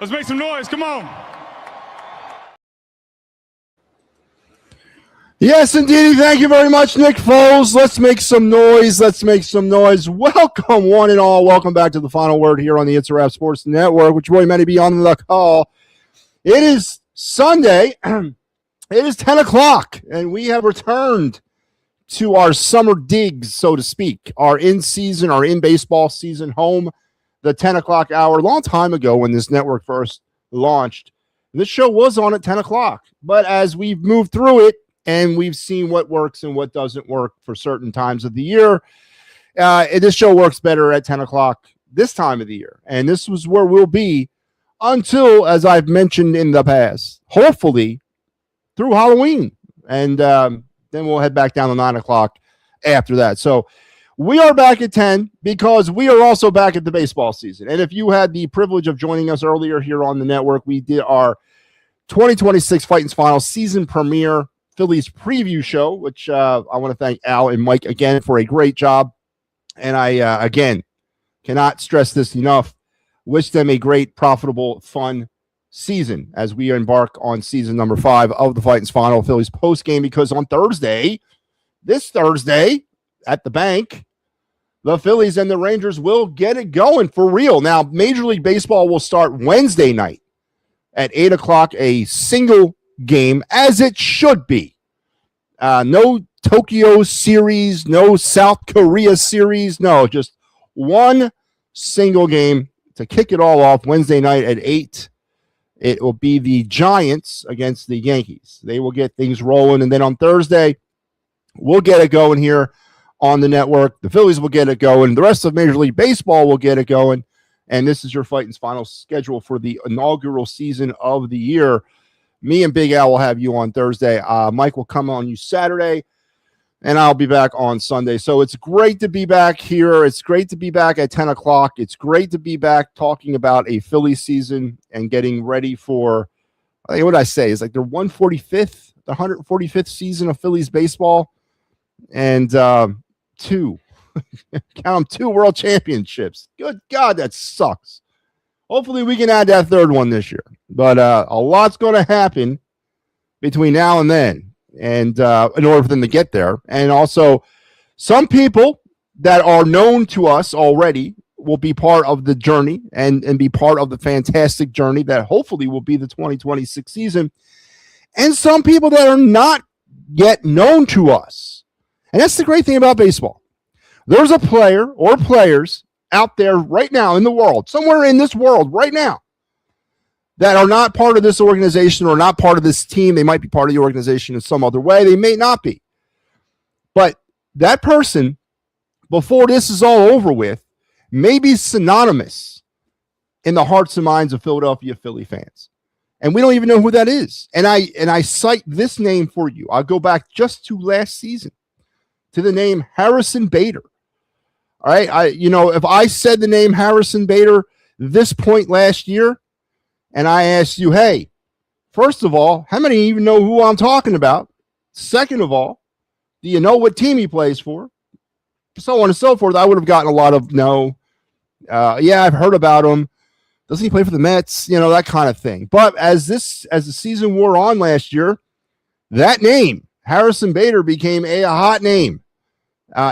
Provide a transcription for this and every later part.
Let's make some noise. Come on. Yes, indeed. Thank you very much, Nick Foles. Let's make some noise. Let's make some noise. Welcome, one and all. Welcome back to the Final Word here on the It's a Wrap Sports Network, with your boy MattyB on the call. It is Sunday. It is 10 o'clock, and we have returned to our summer digs, so to speak, our in-season, our in-baseball season home, the 10 o'clock hour. A long time ago when this network first launched, this show was on at 10 o'clock. But as we've moved through it, and we've seen what works and what doesn't work for certain times of the year, this show works better at 10 o'clock this time of the year. And this was where we'll be until, as I've mentioned in the past, hopefully through Halloween. And then we'll head back down to 9 o'clock after that. So we are back at 10 because we are also back at the baseball season. And if you had the privilege of joining us earlier here on the network, we did our 2026 Fighting's Final season premiere Phillies preview show, which I want to thank Al and Mike again for a great job. And I, again, cannot stress this enough. Wish them a great, profitable, fun season as we embark on season number 5 of the Fighting's Final Phillies post game, because on this Thursday at the bank, the Phillies and the Rangers will get it going for real. Now, Major League Baseball will start Wednesday night at 8 o'clock, a single game, as it should be. No Tokyo series, no South Korea series, no, just one single game to kick it all off Wednesday night at 8. It will be the Giants against the Yankees. They will get things rolling, and then on Thursday, we'll get it going here on the network. The Phillies will get it going. The rest of Major League Baseball will get it going, and this is your Fighting's Final schedule for the inaugural season of the year. Me and Big Al will have you on Thursday. Mike will come on you Saturday, and I'll be back on Sunday. So it's great to be back here. It's great to be back at 10 o'clock. It's great to be back talking about a Philly season and getting ready for, what did I say? It's like the 145th season of Phillies baseball, and 2 world championships. Good God, that sucks. Hopefully we can add that third one this year. But a lot's going to happen between now and then, and in order for them to get there. And also, some people that are known to us already will be part of the journey and be part of the fantastic journey that hopefully will be the 2026 season. And some people that are not yet known to us. And that's the great thing about baseball. There's a player or players out there right now in the world, somewhere in this world right now, that are not part of this organization or not part of this team. They might be part of the organization in some other way. They may not be. But that person, before this is all over with, may be synonymous in the hearts and minds of Philadelphia Philly fans. And we don't even know who that is. And I cite this name for you. I'll go back just to last season to the name Harrison Bader. All right, if I said the name Harrison Bader this point last year, and I asked you, hey, first of all, how many even know who I'm talking about? Second of all, do you know what team he plays for? So on and so forth. I would have gotten a lot of no. Yeah, I've heard about him. Doesn't he play for the Mets? That kind of thing. But as the season wore on last year, that name, Harrison Bader, became a hot name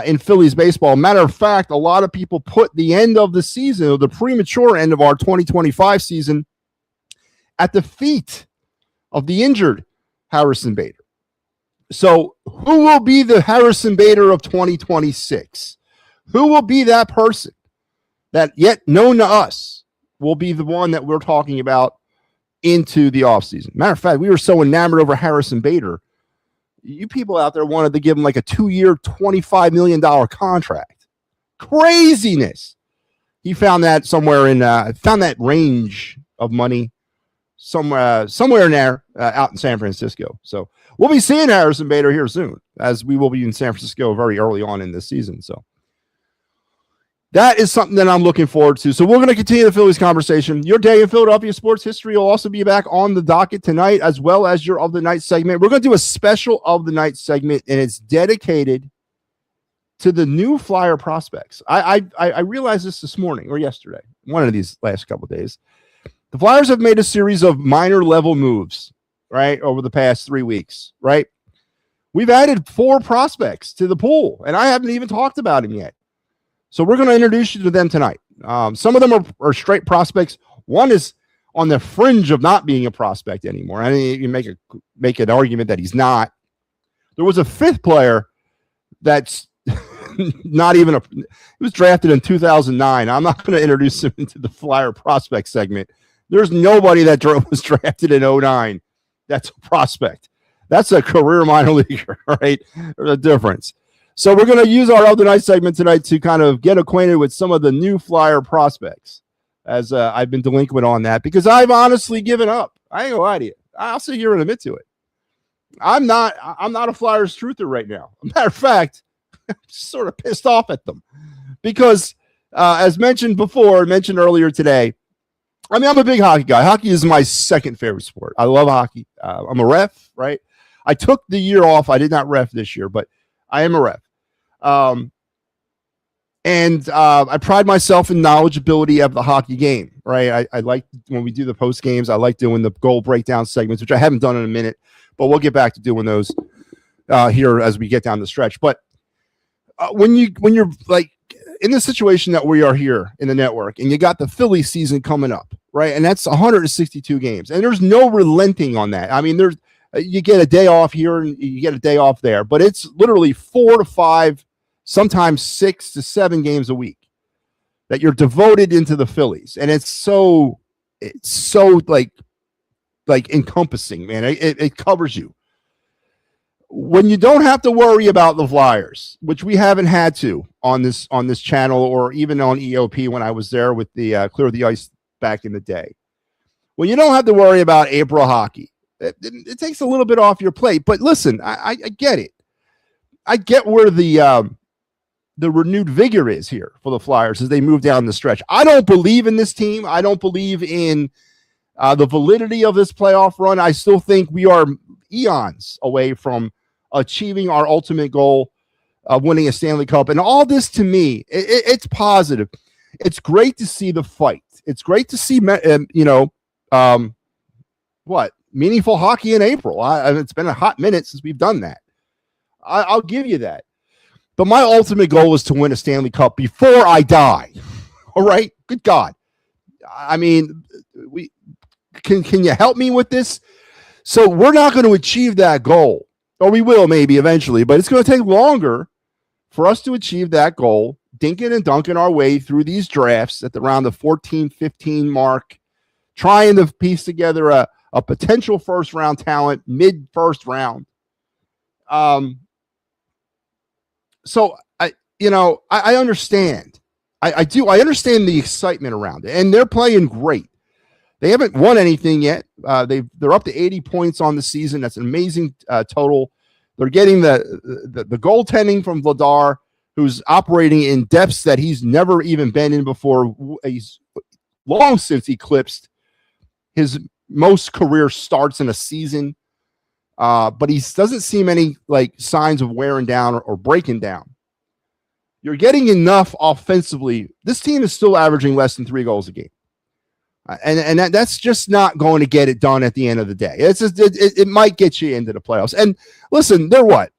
in Phillies baseball. Matter of fact, a lot of people put the end of the season, or the premature end of our 2025 season, at the feet of the injured Harrison Bader. So who will be the Harrison Bader of 2026? Who will be that person that, yet known to us, will be the one that we're talking about into the offseason? Matter of fact, we were so enamored over Harrison Bader, you people out there wanted to give him like a 2-year, $25 million contract. Craziness. He found that somewhere found that range of money somewhere in there out in San Francisco. So we'll be seeing Harrison Bader here soon, as we will be in San Francisco very early on in this season. So that is something that I'm looking forward to. So we're going to continue the Phillies conversation. Your day in Philadelphia sports history will also be back on the docket tonight, as well as your Of the Night segment. We're going to do a special Of the Night segment, and it's dedicated to the new Flyer prospects. I realized this morning or yesterday, one of these last couple of days. The Flyers have made a series of minor level moves, right, over the past 3 weeks, right? We've added 4 prospects to the pool, and I haven't even talked about them yet. So we're going to introduce you to them tonight. Some of them are straight prospects. One is on the fringe of not being a prospect anymore. I mean, you make an argument that he's not. There was a 5th player that's not even he was drafted in 2009. I'm not going to introduce him into the Flyer prospect segment. There's nobody that was drafted in 2009 that's a prospect. That's a career minor leaguer, right? There's a difference. So we're going to use our other night segment tonight to kind of get acquainted with some of the new Flyer prospects, as I've been delinquent on that because I've honestly given up. I ain't gonna lie to you. I'll sit here and admit to it. I'm not a Flyers truther right now. Matter of fact, I'm sort of pissed off at them because, as mentioned earlier today, I mean, I'm a big hockey guy. Hockey is my second favorite sport. I love hockey. I'm a ref, right? I took the year off. I did not ref this year, but I am a ref. And I pride myself in knowledgeability of the hockey game, right? I like when we do the post games. I like doing the goal breakdown segments, which I haven't done in a minute, but we'll get back to doing those here as we get down the stretch. But when you're like in the situation that we are here in the network, and you got the Philly season coming up, right? And that's 162 games, and there's no relenting on that. I mean, you get a day off here and you get a day off there, but it's literally 4 to 5. Sometimes 6 to 7 games a week that you're devoted into the Phillies. And it's so like encompassing, man. It covers you. When you don't have to worry about the Flyers, which we haven't had to on this channel or even on EOP when I was there with the Clear the Ice back in the day. When you don't have to worry about April hockey, it takes a little bit off your plate. But listen, I get it. I get where the renewed vigor is here for the Flyers as they move down the stretch. I don't believe in this team. I don't believe in the validity of this playoff run. I still think we are eons away from achieving our ultimate goal of winning a Stanley Cup. And all this, to me, it's positive. It's great to see the fight. It's great to see, meaningful hockey in April. It's been a hot minute since we've done that. I'll give you that. But my ultimate goal is to win a Stanley Cup before I die. All right? Good God. I mean, can you help me with this? So we're not going to achieve that goal. Or we will maybe eventually, but it's going to take longer for us to achieve that goal, dinking and dunking our way through these drafts at around the 14, 15 mark, trying to piece together a potential first-round talent, mid-first round. So I understand. I do. I understand the excitement around it, and they're playing great. They haven't won anything yet. They're up to 80 points on the season. That's an amazing total. They're getting the goaltending from Vladar, who's operating in depths that he's never even been in before. He's long since eclipsed his most career starts in a season. But he doesn't seem any signs of wearing down or breaking down. You're getting enough offensively. This team is still averaging less than 3 goals a game. And that's just not going to get it done at the end of the day. It might get you into the playoffs. And listen, they're what?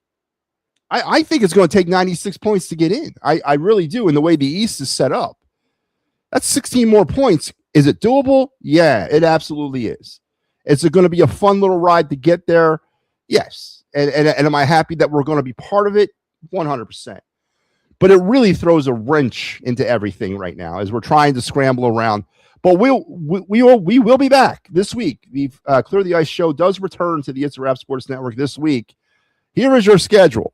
I think it's going to take 96 points to get in. I really do. And the way the East is set up, that's 16 more points. Is it doable? Yeah, it absolutely is. Is it going to be a fun little ride to get there? Yes. And am I happy that we're going to be part of it? 100%. But it really throws a wrench into everything right now as we're trying to scramble around. But we will be back this week. The Clear the Ice show does return to the It's a Wrap Sports Network this week. Here is your schedule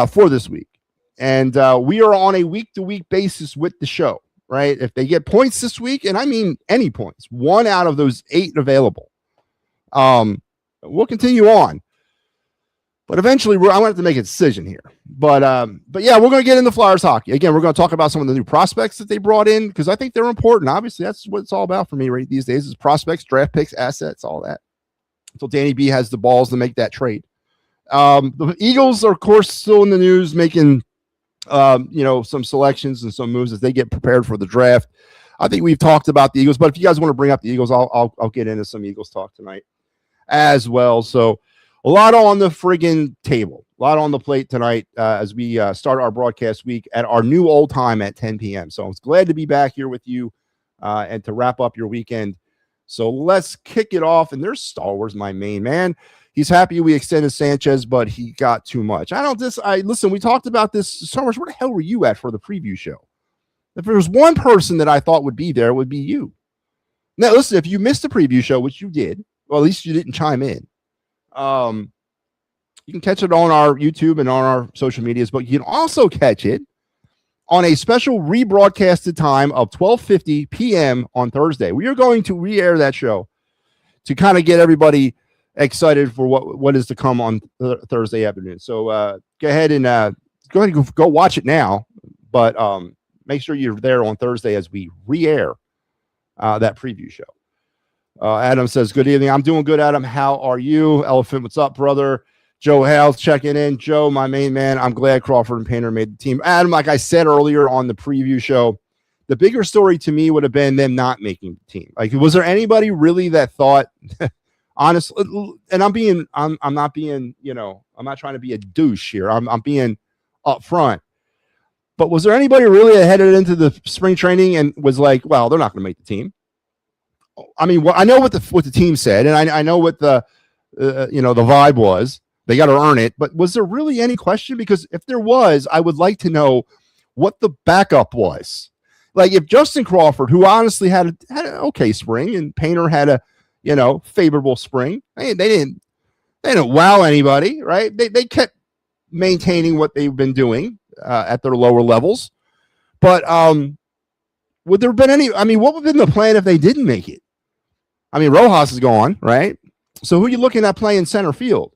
for this week. And we are on a week-to-week basis with the show, right? If they get points this week, and I mean any points, 1 out of those 8 available, we'll continue on. But eventually, I'm going to have to make a decision here. But yeah, we're going to get into Flyers hockey. Again, we're going to talk about some of the new prospects that they brought in because I think they're important. Obviously, that's what it's all about for me right these days is prospects, draft picks, assets, all that. Until Danny B has the balls to make that trade. The Eagles are, of course, still in the news, making some selections and some moves as they get prepared for the draft. I think we've talked about the Eagles, but if you guys want to bring up the Eagles, I'll get into some Eagles talk tonight as well. So a lot on the friggin' table, a lot on the plate tonight as we start our broadcast week at our new old time at 10 p.m. So I'm glad to be back here with you and to wrap up your weekend. So let's kick it off. And there's Star Wars, my main man. He's happy we extended Sanchez, but he got too much. Listen, we talked about this. Star Wars, where the hell were you at for the preview show? If there was one person that I thought would be there, it would be you. Now, listen, if you missed the preview show, which you did, well, at least you didn't chime in. You can catch it on our YouTube and on our social medias, but you can also catch it on a special rebroadcasted time of 12:50 p.m. on Thursday. We are going to re-air that show to kind of get everybody excited for what is to come on Thursday afternoon. So go ahead and go watch it now, but make sure you're there on Thursday as we re-air that preview show. Adam says, good evening. I'm doing good, Adam. How are you? Elephant, what's up, brother? Joe Hales checking in. Joe, my main man, I'm glad Crawford and Painter made the team. Adam, like I said earlier on the preview show, the bigger story to me would have been them not making the team. Like, was there anybody really that thought, honestly, and I'm not being, I'm not trying to be a douche here. I'm being upfront. But was there anybody really that headed into the spring training and was like, well, they're not going to make the team? I mean, I know what the team said, and I know what the vibe was. They got to earn it. But was there really any question? Because if there was, I would like to know what the backup was. Like, if Justin Crawford, who honestly had an okay spring, and Painter had a favorable spring, they didn't wow anybody, right? They kept maintaining what they've been doing at their lower levels. But would there have been any? I mean, what would have been the plan if they didn't make it? I mean, Rojas is gone, right? So who are you looking at playing center field?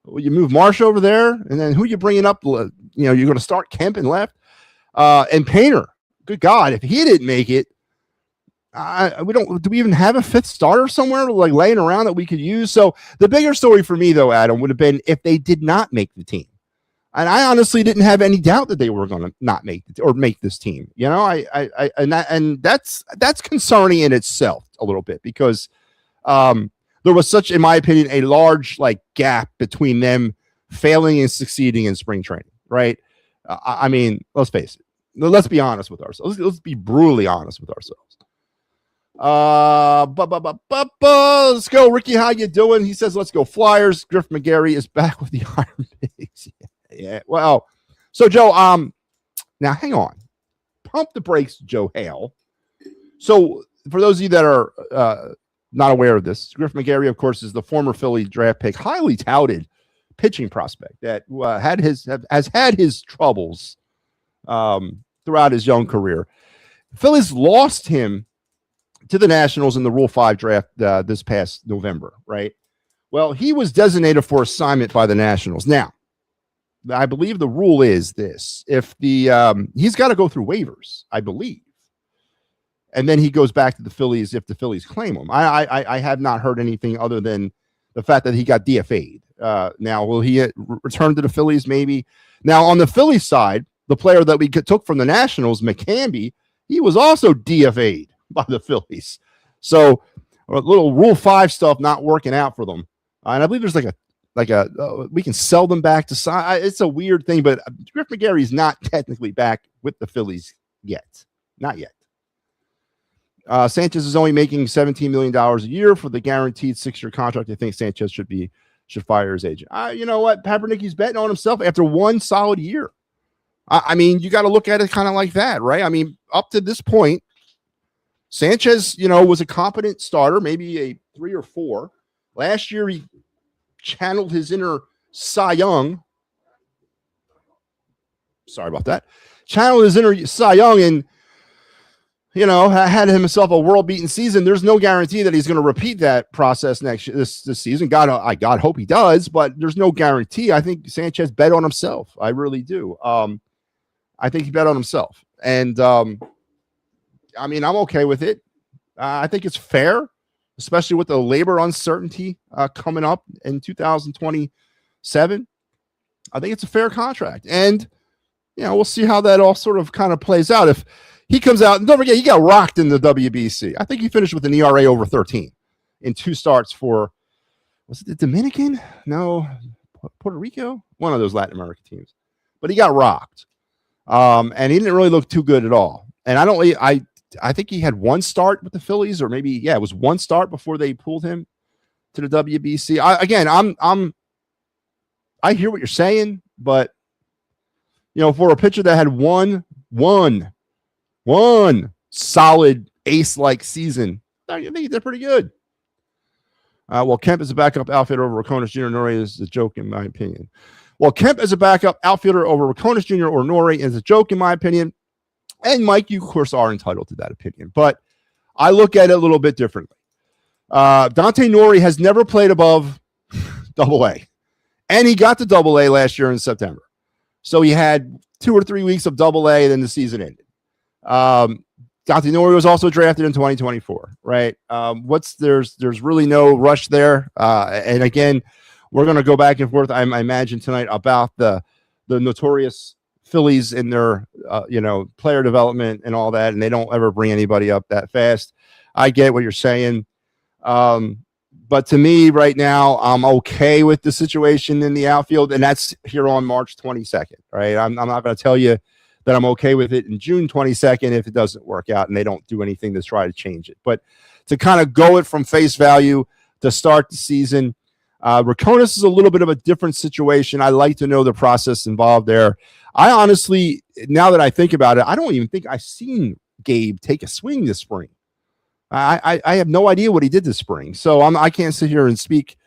Well, you move Marsh over there, and then who are you bringing up? You're going to start Kemp and left, and Painter. Good God, if he didn't make it, do we even have a fifth starter somewhere like laying around that we could use? So the bigger story for me, though, Adam, would have been if they did not make the team. And I honestly didn't have any doubt that they were going to not make it or make this team. That's concerning in itself a little bit because there was such, in my opinion, a large gap between them failing and succeeding in spring training. Right? I mean, let's face it. Let's be honest with ourselves. Let's be brutally honest with ourselves. Let's go, Ricky. How you doing? He says, "Let's go Flyers." Griff McGarry is back with the Iron Pigs. Yeah. Well, so Joe, now hang on. Pump the brakes, Joe Hale. So for those of you that are not aware of this, Griff McGarry, of course, is the former Philly draft pick, highly touted pitching prospect that has had his troubles throughout his young career. Phillies lost him to the Nationals in the Rule 5 draft this past November, right? Well, he was designated for assignment by the Nationals. Now, I believe the rule is this: if he's got to go through waivers, I believe, and then he goes back to the Phillies if the Phillies claim him. I have not heard anything other than the fact that he got DFA'd. Now, will he return to the Phillies? Maybe. Now, on the Phillies side, the player that we took from the Nationals, McCamby, he was also DFA'd by the Phillies. So a little Rule 5 stuff not working out for them. And I believe there's we can sell them back to sign. It's a weird thing, but Griff McGarry is not technically back with the Phillies yet. Not yet. Sanchez is only making $17 million a year for the guaranteed 6-year contract. I think Sanchez should fire his agent. You know what? Papernicki's betting on himself after one solid year. I mean, you got to look at it kind of like that, right? I mean, up to this point, Sanchez, was a competent starter, maybe a 3 or 4. Last year, he channeled his inner Cy Young. Sorry about that. Channeled his inner Cy Young and, had himself a world-beating season. There's no guarantee that he's going to repeat that process this season. God hope he does, but there's no guarantee. I think Sanchez bet on himself. I really do. I think he bet on himself. And, I mean, I'm okay with it. I think it's fair, especially with the labor uncertainty coming up in 2027. I think it's a fair contract. And we'll see how that all sort of kind of plays out. If he comes out, and don't forget, he got rocked in the WBC. I think he finished with an ERA over 13 in 2 starts for, was it the Dominican? No, Puerto Rico? One of those Latin American teams. But he got rocked. And he didn't really look too good at all. And I think he had 1 start with the Phillies, or maybe, it was 1 start before they pulled him to the WBC. I hear what you're saying, but for a pitcher that had one solid ace-like season, I think they're pretty good. Well, Kemp is a backup outfielder over Rokonis Jr. Nori is a joke, in my opinion. Well, Kemp is a backup outfielder over Rokonis Jr. or Nori is a joke, in my opinion. And Mike, you, of course, are entitled to that opinion. But I look at it a little bit differently. Dante Nori has never played above AA. And he got to AA last year in September. So he had 2 or 3 weeks of AA, and then the season ended. Dante Nori was also drafted in 2024, right? There's really no rush there. And again, we're going to go back and forth, I imagine, tonight about the notorious Phillies in their player development and all that, and they don't ever bring anybody up that fast. I get what you're saying. But to me right now, I'm okay with the situation in the outfield, and that's here on March 22nd, right? I'm not going to tell you that I'm okay with it in June 22nd if it doesn't work out and they don't do anything to try to change it. But to kind of go it from face value to start the season, Rokonis is a little bit of a different situation. I like to know the process involved there. I honestly, now that I think about it, I don't even think I've seen Gabe take a swing this spring. I have no idea what he did this spring, so I can't sit here and speak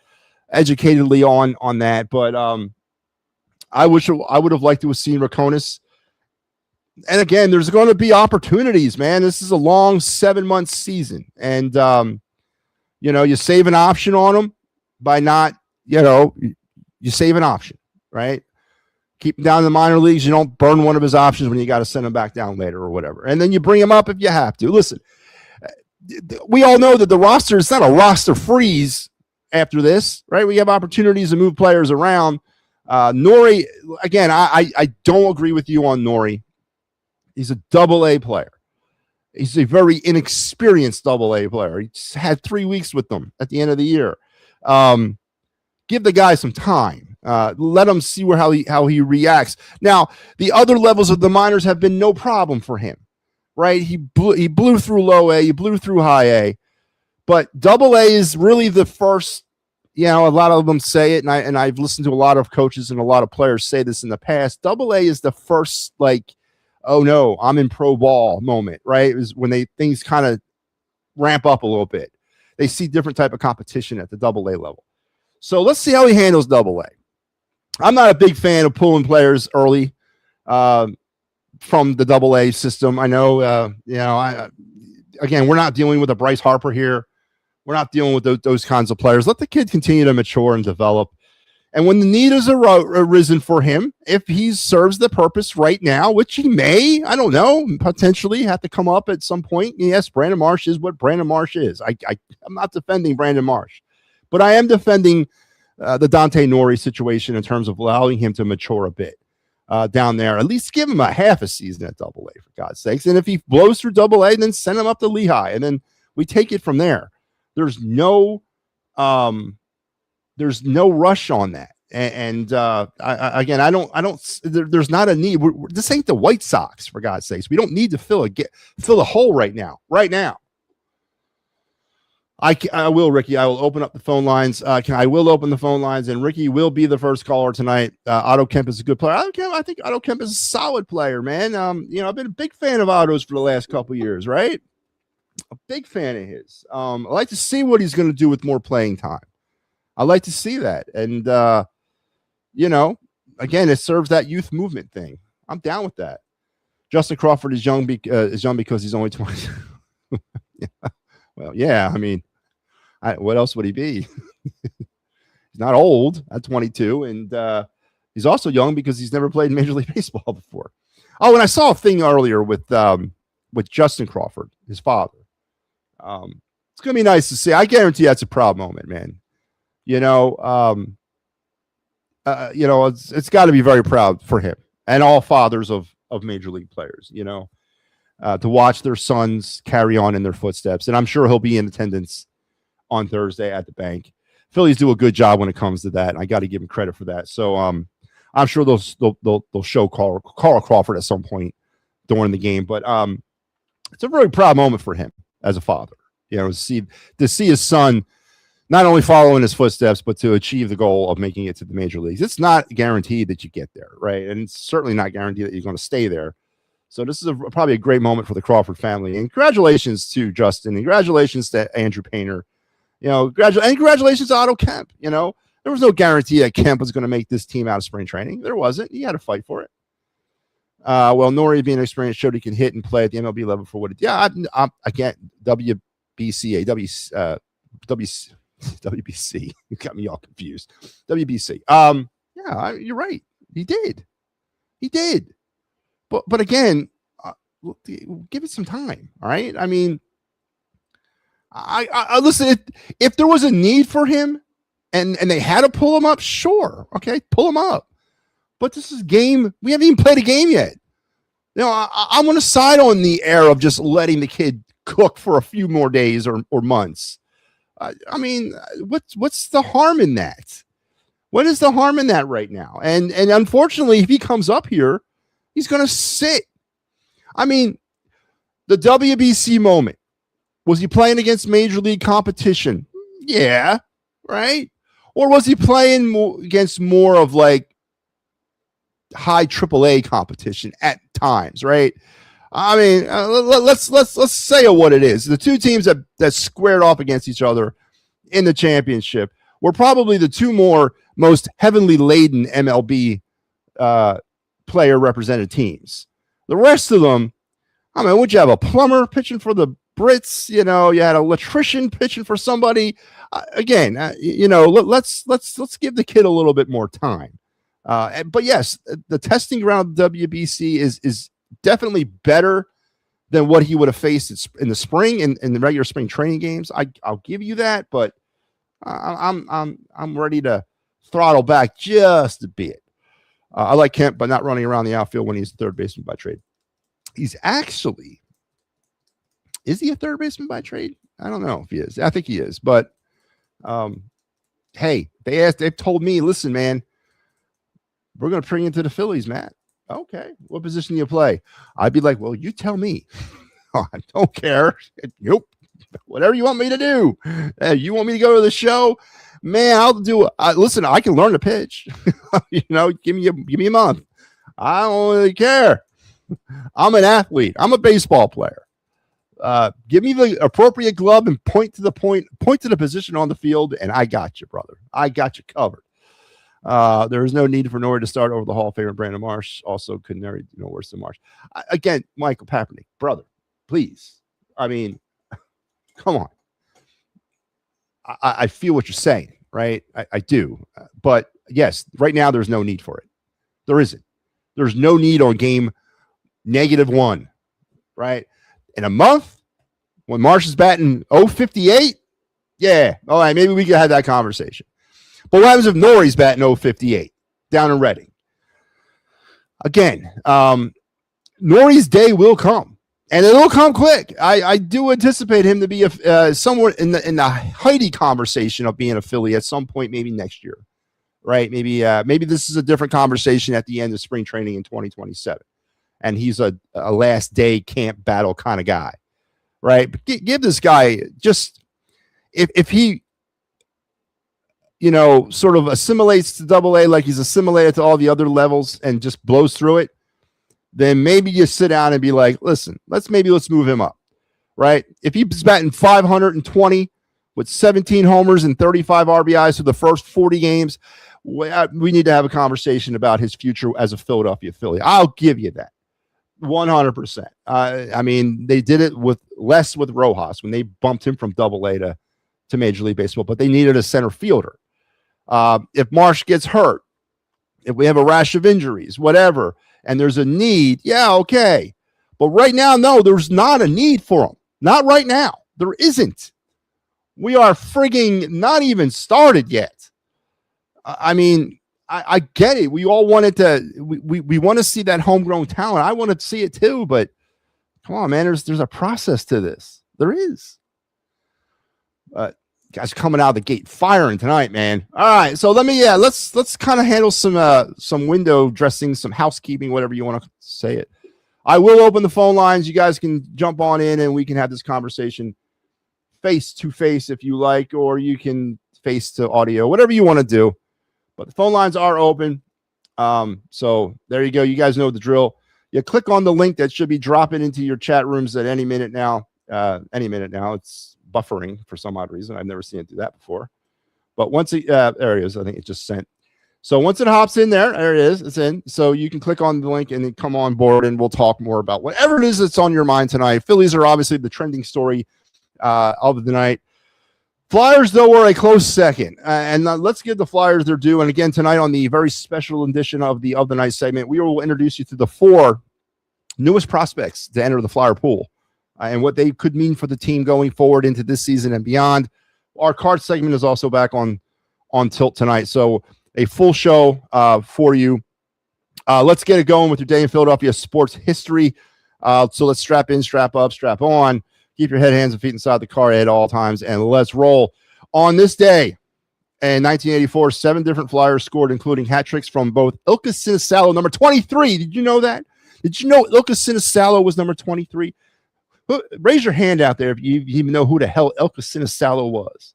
educatedly on that. But I would have liked to have seen Rokonis. And again, there's going to be opportunities, man. This is a long 7-month season, and you save an option on him by not, you save an option, right? Keep him down in the minor leagues. You don't burn one of his options when you got to send him back down later or whatever, and then you bring him up if you have to. Listen. We all know that the roster is not a roster freeze after this, right? We have opportunities to move players around. Nori, again, I don't agree with you on Nori. He's a AA player. He's a very inexperienced AA player. He just had 3 weeks with them at the end of the year. Give the guy some time. Let him see how he reacts. Now, the other levels of the minors have been no problem for him. Right, he blew through low A, he blew through high A, but AA is really the first. A lot of them say it, and I've listened to a lot of coaches and a lot of players say this in the past. AA is the first, oh no, I'm in pro ball moment. Right, it was when things kind of ramp up a little bit. They see different type of competition at the AA level. So let's see how he handles AA. I'm not a big fan of pulling players early. From the AA system. I know, again, we're not dealing with a Bryce Harper here. We're not dealing with those kinds of players. Let the kid continue to mature and develop. And when the need has arisen for him, if he serves the purpose right now, which he may, I don't know, potentially have to come up at some point. Yes, Brandon Marsh is what Brandon Marsh is. I'm not defending Brandon Marsh, but I am defending the Dante Nori situation in terms of allowing him to mature a bit. Down there, at least give him a half a season at AA, for God's sakes. And if he blows through AA, then send him up to Lehigh, and then we take it from there. There's no rush on that. And I don't. There's not a need. This ain't the White Sox, for God's sakes. We don't need to fill a hole right now. Right now. I will, Ricky. I will open up the phone lines. I will open the phone lines, and Ricky will be the first caller tonight. Otto Kemp is a good player. I think Otto Kemp is a solid player, man. I've been a big fan of Otto's for the last couple years, right? A big fan of his. I like to see what he's going to do with more playing time. I like to see that, and again, it serves that youth movement thing. I'm down with that. Justin Crawford is young because he's only 20. Yeah. Well, yeah, I mean, what else would he be? He's not old at 22, and he's also young because he's never played Major League Baseball before. Oh, and I saw a thing earlier with Justin Crawford, his father. It's going to be nice to see. I guarantee that's a proud moment, man. It's got to be very proud for him. and all fathers of major league players, to watch their sons carry on in their footsteps. And I'm sure he'll be in attendance on Thursday at the bank. Phillies do a good job when it comes to that, and I got to give him credit for that. So I'm sure they'll show Carl Crawford at some point during the game. But it's a very proud moment for him as a father, to see his son not only follow in his footsteps, but to achieve the goal of making it to the major leagues. It's not guaranteed that you get there, right? And it's certainly not guaranteed that you're going to stay there. So this is probably a great moment for the Crawford family. And congratulations to Justin. And congratulations to Andrew Painter. And congratulations to Otto Kemp. There was no guarantee that Kemp was going to make this team out of spring training. There wasn't. He had to fight for it. Nori, being experienced, showed he can hit and play at the MLB level for what it. Yeah, I can't. WBC. You got me all confused. WBC. Yeah, you're right. He did. But again, give it some time. All right. I mean, I listen. If there was a need for him, and they had to pull him up, sure, okay, pull him up. But this is game. We haven't even played a game yet. I'm going to side on the air of just letting the kid cook for a few more days or months. I mean, what's the harm in that? What is the harm in that right now? And unfortunately, if he comes up here, he's going to sit. I mean, the WBC moment. Was he playing against major league competition? Yeah, right? Or was he playing against more of like high AAA competition at times, right? I mean, let's say what it is. The two teams that squared off against each other in the championship were probably the two most heavily laden MLB player represented teams. The rest of them, I mean, would you have a plumber pitching for the Brits? You had an electrician pitching for somebody. Let's give the kid a little bit more time. But yes, the testing ground of WBC is definitely better than what he would have faced in the spring in the regular spring training games. I'll give you that, but I'm ready to throttle back just a bit. I like Kemp, but not running around the outfield when he's a third baseman by trade. He's actually, is he a third baseman by trade? I don't know if he is. I think he is, but hey, they've told me, listen, man, we're going to bring you into the Phillies, Matt. Okay. What position do you play? I'd be like, well, you tell me. I don't care. Nope. Whatever you want me to do. You want me to go to the show? Man, I'll do it. Listen, I can learn to pitch. Give me a month. I don't really care. I'm an athlete. I'm a baseball player. Give me the appropriate glove and point to the position on the field, and I got you, brother. I got you covered. There is no need for Nori to start over the Hall of Famer Brandon Marsh. Also, couldn't Nori do no worse than Marsh. Again, Michael Papernick, brother, please. I mean, come on. I feel what you're saying, right? I do. But yes, right now there's no need for it. There isn't. There's no need on game -1, right? In a month, when Marsh is batting 058, yeah, all right, maybe we could have that conversation. But what happens if Nori's batting 058 down in Reading? Again, Nori's day will come, and it'll come quick. I do anticipate him to be somewhere in the Heidi conversation of being a Philly at some point, maybe next year, right? Maybe this is a different conversation at the end of spring training in 2027, and he's a last day camp battle kind of guy, right? But give this guy just if he sort of assimilates to AA like he's assimilated to all the other levels and just blows through it, then maybe you sit down and be like, listen, let's move him up, right? If he's batting 520 with 17 homers and 35 RBIs for the first 40 games, we need to have a conversation about his future as a Philadelphia Philly. I'll give you that 100%. I mean, they did it with Rojas when they bumped him from AA to Major League Baseball, but they needed a center fielder. If Marsh gets hurt, if we have a rash of injuries, whatever, and there's a need, yeah, okay. But right now, no, there's not a need for him. Not right now. There isn't. We are frigging not even started yet. I mean, I get it. We all wanted to. We want to see that homegrown talent. I want to see it too. But come on, man. There's a process to this. There is. Guys coming out of the gate firing tonight, man. All right, so let's kind of handle some window dressing, some housekeeping, whatever you want to say it. I will open the phone lines. You guys can jump on in and we can have this conversation face to face if you like, or you can face to audio, whatever you want to do. But the phone lines are open. So there you go. You guys know the drill. You click on the link that should be dropping into your chat rooms at any minute now. It's buffering for some odd reason. I've never seen it do that before. But once it, there it is. I think it just sent. So once it hops in there it is. It's in. So you can click on the link and then come on board and we'll talk more about whatever it is that's on your mind tonight. Phillies are obviously the trending story of the night. Flyers, though, were a close second. And let's give the Flyers their due. And again, tonight on the very special edition of the Night segment, we will introduce you to the 4 newest prospects to enter the Flyer pool and what they could mean for the team going forward into this season and beyond. Our card segment is also back on tilt tonight. So a full show for you. Let's get it going with your day in Philadelphia sports history. So let's strap in, strap up, strap on. Keep your head, hands, and feet inside the car at all times, and let's roll. On this day in 1984, 7 different Flyers scored, including hat tricks from both Ilka Sinisalo, number 23. Did you know that? Did you know Ilka Sinisalo was number 23? Raise your hand out there if you even know who the hell Ilka Sinisalo was.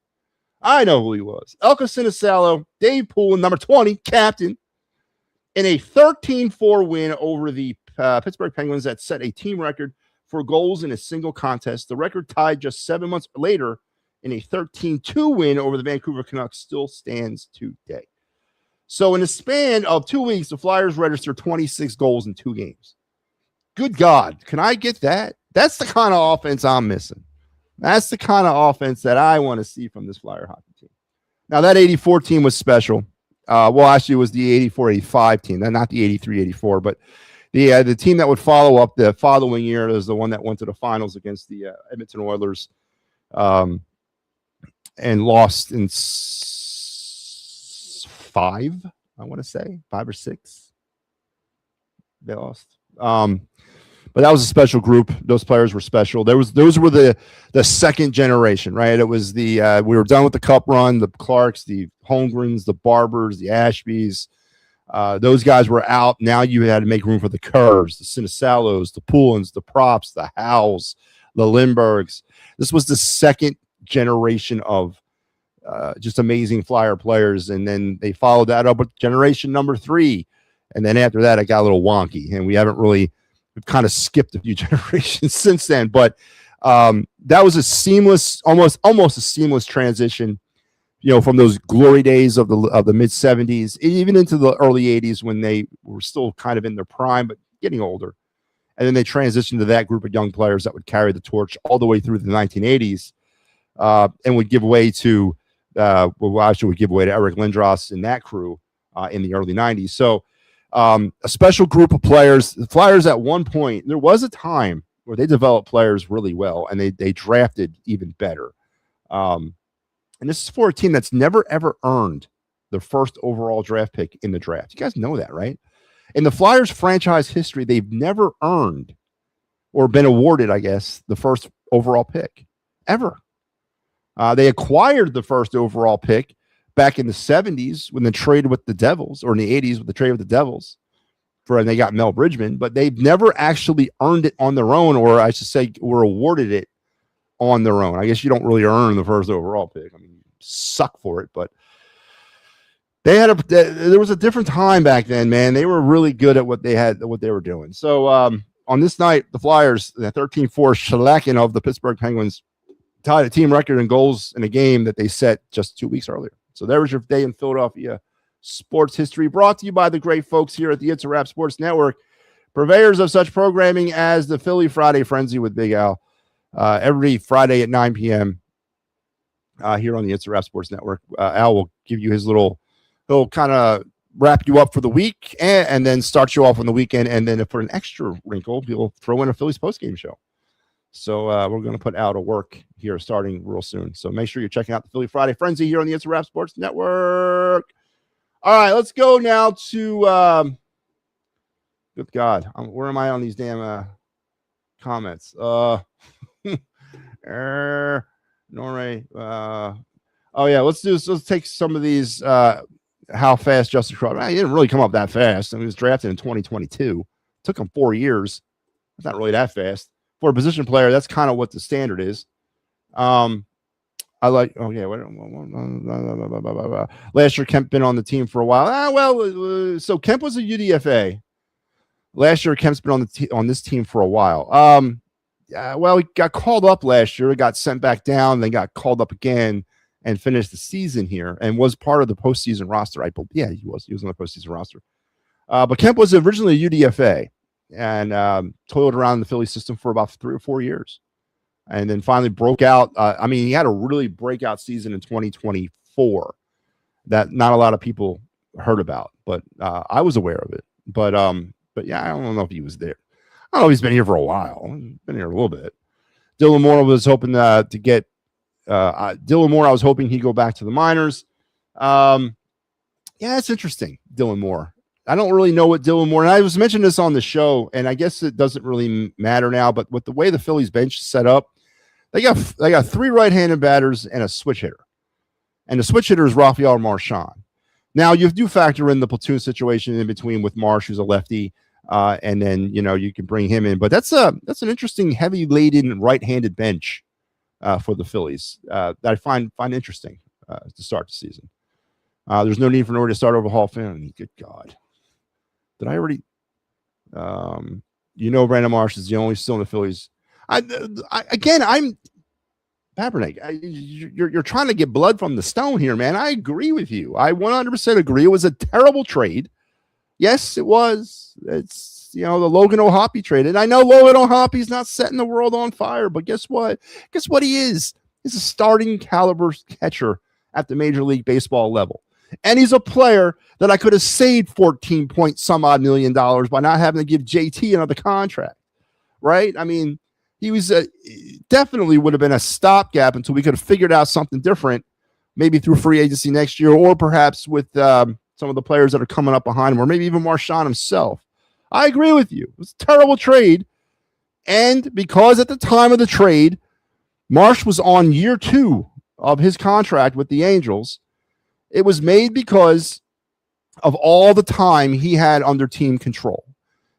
I know who he was. Ilka Sinisalo, Dave Poulin, number 20, captain, in a 13-4 win over the Pittsburgh Penguins that set a team record for goals in a single contest. The record tied just 7 months later in a 13-2 win over the Vancouver Canucks still stands today. So in a span of 2 weeks, the Flyers registered 26 goals in 2 games. Good God, can I get that? That's the kind of offense I'm missing. That's the kind of offense that I want to see from this Flyer hockey team. Now, that 84 team was special. Actually, it was the 84-85 team, not the 83-84, but the team that would follow up the following year is the one that went to the finals against the Edmonton Oilers and lost in 5, I want to say, 5 or 6. They lost. But that was a special group. Those players were special. Those were the second generation, right? It was we were done with the Cup run, the Clarks, the Holmgrens, the Barbers, the Ashbys. Those guys were out. Now you had to make room for the Kerrs, the Sinisalos, the Poulins, the Props, the Howells, the Lindberghs. This was the second generation of just amazing Flyer players. And then they followed that up with generation number 3. And then after that, it got a little wonky. And we've kind of skipped a few generations since then. But that was a seamless, almost a seamless transition, from those glory days of the mid 70s, even into the early 80s when they were still kind of in their prime, but getting older. And then they transitioned to that group of young players that would carry the torch all the way through the 1980s and would give way to, Eric Lindros and that crew in the early 90s. So a special group of players. The Flyers at one point, there was a time where they developed players really well and they drafted even better. And this is for a team that's never, ever earned the first overall draft pick in the draft. You guys know that, right? In the Flyers franchise history, they've never earned or been awarded, I guess, the first overall pick ever. They acquired the first overall pick back in the 70s when they traded with the Devils, or in the 80s with the trade with the Devils, and they got Mel Bridgman, but they've never actually earned it on their own, or I should say were awarded it on their own. I guess you don't really earn the first overall pick. I mean, you suck for it, but there was a different time back then, man. They were really good at what they were doing. So on this night, the Flyers, the 13-4 shellacking of the Pittsburgh Penguins, tied a team record in goals in a game that they set just 2 weeks earlier. So there was your day in Philadelphia sports history, brought to you by the great folks here at the It's a Wrap Sports Network, purveyors of such programming as the Philly Friday Frenzy with Big Al, every Friday at 9 p.m. Here on the It's a Wrap Sports Network. Al will give you his he'll kind of wrap you up for the week and then start you off on the weekend. And then for an extra wrinkle, he'll throw in a Phillies postgame show. So we're going to put out a work here starting real soon. So make sure you're checking out the Philly Friday Frenzy here on the It's a Wrap Sports Network. All right, let's go now to good God, where am I on these damn comments? Norway. Oh yeah, let's do this. Let's take some of these. How fast Justin Crawford? He didn't really come up that fast. I mean, he was drafted in 2022. It took him 4 years. It's not really that fast for a position player. That's kind of what the standard is. I like. Oh yeah. Last year, Kemp been on the team for a while. So Kemp was a UDFA. Last year, Kemp's been on this team for a while. He got called up last year. He got sent back down, then got called up again, and finished the season here, and was part of the postseason roster. I believe. Yeah, he was. He was on the postseason roster. But Kemp was originally a UDFA, and toiled around the Philly system for about 3 or 4 years, and then finally broke out. He had a really breakout season in 2024 that not a lot of people heard about, but I was aware of it. But yeah, I don't know if he was there. I don't know if he's been here for a while. He's been here a little bit. Dylan Moore was hoping to get Dylan Moore. I was hoping he'd go back to the minors. Yeah, it's interesting. Dylan Moore. I don't really know what Dylan Moore, and I was mentioning this on the show, and I guess it doesn't really matter now, but with the way the Phillies bench is set up, they got 3 right-handed batters and a switch hitter. And the switch hitter is Rafael Marchand. Now, you do factor in the platoon situation in between with Marsh, who's a lefty, and then, you can bring him in. But that's an interesting, heavy-laden right-handed bench for the Phillies that I find interesting to start the season. There's no need for Norrie to start over Hall of Fame. Good God. Did I already? Brandon Marsh is the only still in the Phillies. I'm Kaepernick. You're trying to get blood from the stone here, man. I agree with you. I 100% agree. It was a terrible trade. Yes, it was. It's the Logan O'Hoppe trade, and I know Logan O'Hoppe's not setting the world on fire, but guess what? Guess what he is? He's a starting caliber catcher at the Major League Baseball level. And he's a player that I could have saved 14 point some odd $1 million by not having to give JT another contract, right? I mean, he was definitely would have been a stopgap until we could have figured out something different, maybe through free agency next year, or perhaps with some of the players that are coming up behind him, or maybe even Marchand himself. I agree with you. It was a terrible trade. And because at the time of the trade, Marsh was on year 2 of his contract with the Angels, it was made because of all the time he had under team control.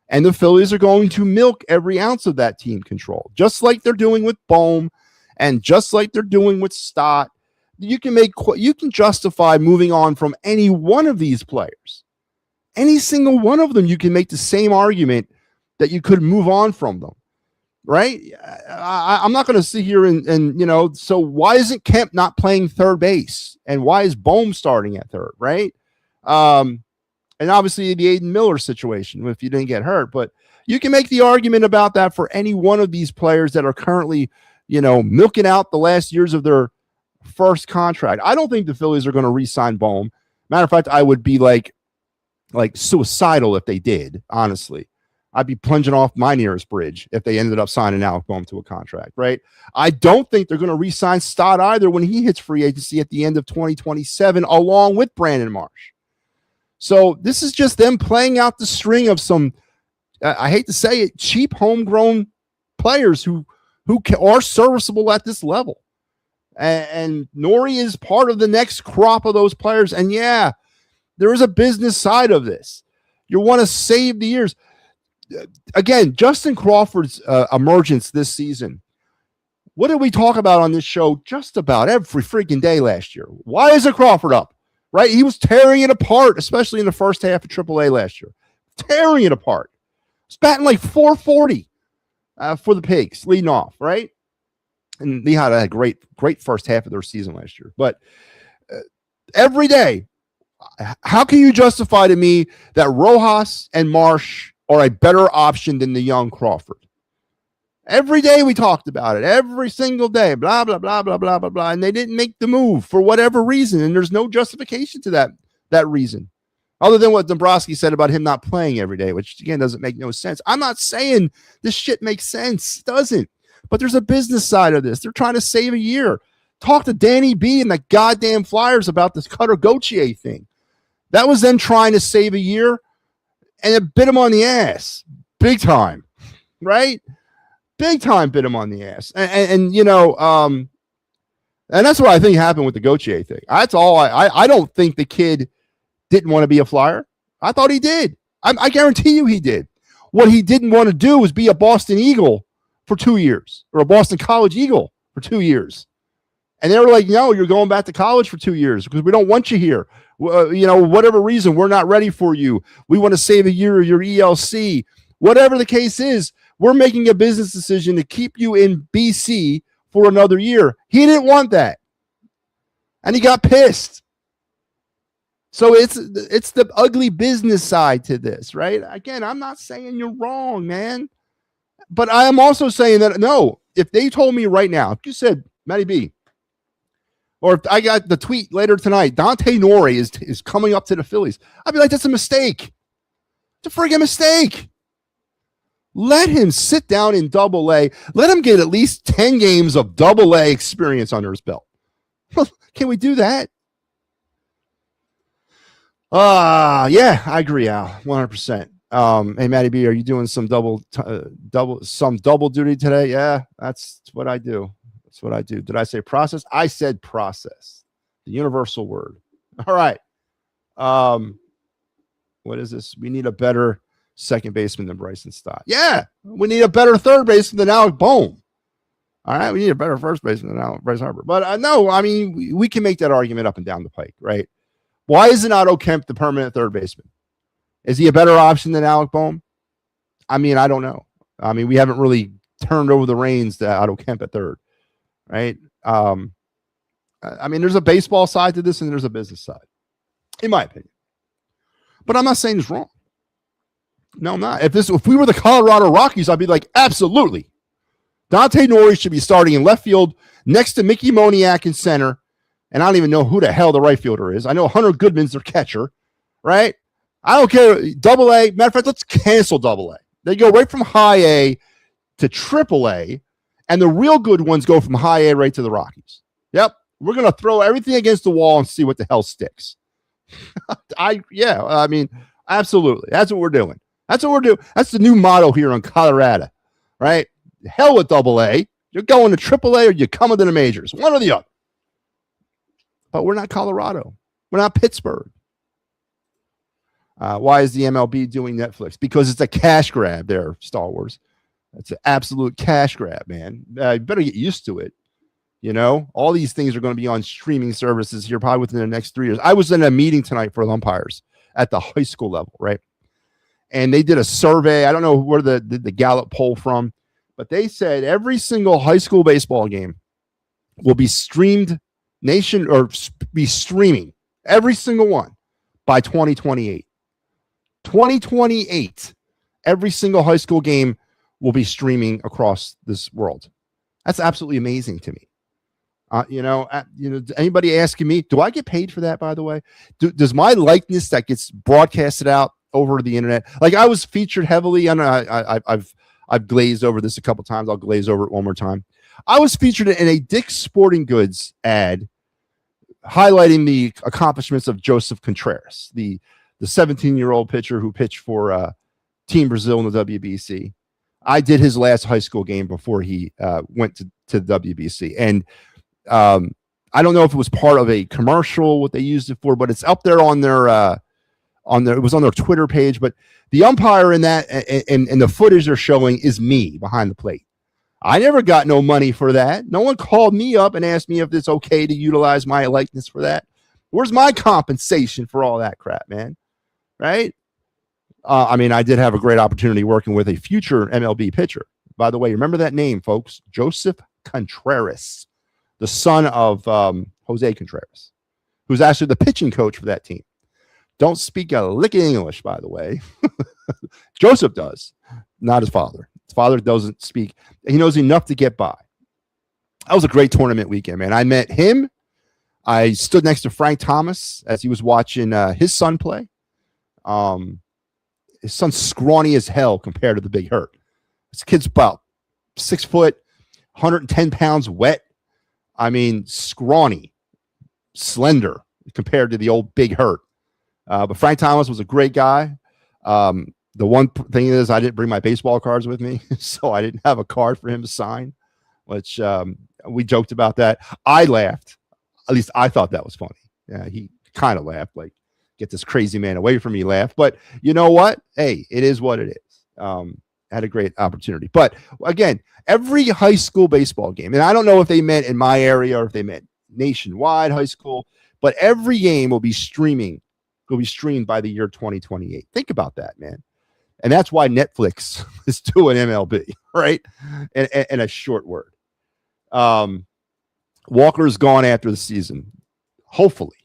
And the Phillies are going to milk every ounce of that team control, just like they're doing with Bohm and just like they're doing with Stott. You can justify moving on from any one of these players. Any single one of them, you can make the same argument that you could move on from them, right? I'm not going to sit here and so why isn't Kemp not playing third base? And why is Bohm starting at third, right? And obviously the Aiden Miller situation, if you didn't get hurt, but you can make the argument about that for any one of these players that are currently, milking out the last years of their first contract. I don't think the Phillies are going to re-sign Bohm. Matter of fact, I would be like suicidal if they did, honestly. I'd be plunging off my nearest bridge if they ended up signing Alec Bohm to a contract, right? I don't think they're going to re-sign Stott either when he hits free agency at the end of 2027, along with Brandon Marsh. So this is just them playing out the string of some, I hate to say it, cheap homegrown players who are serviceable at this level. And Norrie is part of the next crop of those players. And yeah, there is a business side of this. You want to save the years. Again, Justin Crawford's emergence this season. What did we talk about on this show just about every freaking day last year? Why isn't Crawford up? Right? He was tearing it apart, especially in the first half of AAA last year. Tearing it apart. He's batting like 440 for the Pigs, leading off, right? And Lehigh had a great first half of their season last year. But every day, how can you justify to me that Rojas and Marsh are a better option than the young Crawford? Every day we talked about it. Every single day. Blah, blah, blah, blah, blah, blah, blah. And they didn't make the move for whatever reason. And there's no justification to that reason. Other than what Dombrowski said about him not playing every day, which, again, doesn't make no sense. I'm not saying this shit makes sense. It doesn't. But there's a business side of this. They're trying to save a year. Talk to Danny B and the goddamn Flyers about this Cutter Gauthier thing. That was them trying to save a year, and it bit them on the ass. Big time, right? Big time bit him on the ass. And that's what I think happened with the Gauthier thing. That's all. I don't think the kid didn't want to be a Flyer. I thought he did. I guarantee you he did. What he didn't want to do was be a Boston Eagle for 2 years or a Boston College Eagle for 2 years. And they were like, no, you're going back to college for 2 years because we don't want you here. Whatever reason, we're not ready for you. We want to save a year of your ELC. Whatever the case is, we're making a business decision to keep you in BC for another year. He didn't want that. And he got pissed. So it's the ugly business side to this, right? Again, I'm not saying you're wrong, man. But I am also saying that, no, if they told me right now, if you said, MattyB, or if I got the tweet later tonight, Dante Nori is coming up to the Phillies, I'd be like, that's a mistake. It's a friggin' mistake. Let him sit down in Double-A. Let him get at least 10 games of Double-A experience under his belt. Can we do that? Yeah, I agree, Al, 100%. Hey, MattyB, are you doing some double duty today? Yeah, that's what I do. That's what I do. Did I say process? I said process, the universal word. All right. What is this? We need a better second baseman than Bryson Stott. Yeah, we need a better third baseman than Alec Bohm. All right, we need a better first baseman than Bryce Harper. But no, I mean, we can make that argument up and down the pike, right? Why isn't Otto Kemp the permanent third baseman? Is he a better option than Alec Bohm? I mean, I don't know. I mean, we haven't really turned over the reins to Otto Kemp at third, right? I mean, there's a baseball side to this and there's a business side, in my opinion. But I'm not saying it's wrong. No, I'm not. If we were the Colorado Rockies, I'd be like, absolutely. Dante Nori should be starting in left field next to Mickey Moniak in center. And I don't even know who the hell the right fielder is. I know Hunter Goodman's their catcher, right? I don't care. Double-A. Matter of fact, let's cancel Double-A. They go right from high A to Triple-A, and the real good ones go from high A right to the Rockies. Yep. We're going to throw everything against the wall and see what the hell sticks. I mean, absolutely. That's what we're doing. That's what we're doing. That's the new motto here in Colorado, right? Hell with Double-A. You're going to Triple-A or you're coming to the majors. One or the other. But we're not Colorado. We're not Pittsburgh. Why is the MLB doing Netflix? Because it's a cash grab there, Star Wars. It's an absolute cash grab, man. You better get used to it. You know, all these things are going to be on streaming services here probably within the next 3 years. I was in a meeting tonight for umpires at the high school level, right? And they did a survey. I don't know where the Gallup poll from, but they said every single high school baseball game will be streamed be streaming, every single one, by 2028. 2028, every single high school game will be streaming across this world. That's absolutely amazing to me. Anybody asking me, do I get paid for that, by the way? Does my likeness that gets broadcasted out over the internet, like I was featured heavily on, I've glazed over this a couple times. I'll glaze over it one more time. I was featured in a Dick's Sporting Goods ad highlighting the accomplishments of Joseph Contreras, the 17-year-old pitcher who pitched for Team Brazil in the WBC. I did his last high school game before he went to the WBC. And I don't know if it was part of a commercial, what they used it for, but it's up there on their it was on their Twitter page. But the umpire in that and the footage they're showing is me behind the plate. I never got no money for that. No one called me up and asked me if it's okay to utilize my likeness for that. Where's my compensation for all that crap, man? Right? I mean, I did have a great opportunity working with a future MLB pitcher. By the way, remember that name, folks. Joseph Contreras, the son of Jose Contreras, who's actually the pitching coach for that team. Don't speak a lick of English, by the way. Joseph does, not his father. His father doesn't speak. He knows enough to get by. That was a great tournament weekend, man. I met him. I stood next to Frank Thomas as he was watching his son play. His son's scrawny as hell compared to the Big Hurt. This kid's about 6 foot, 110 pounds wet. I mean, scrawny, slender compared to the old Big Hurt. But Frank Thomas was a great guy. The one thing is I didn't bring my baseball cards with me, so I didn't have a card for him to sign, which we joked about that. I laughed. At least I thought that was funny. Yeah, he kind of laughed, like, get this crazy man away from me, laugh. But you know what? Hey, it is what it is. Had a great opportunity. But again, every high school baseball game, and I don't know if they meant in my area or if they meant nationwide high school, but every game will be streamed by the year 2028. Think about that, man. And that's why Netflix is doing MLB, right? And a short word. Walker's gone after the season. Hopefully.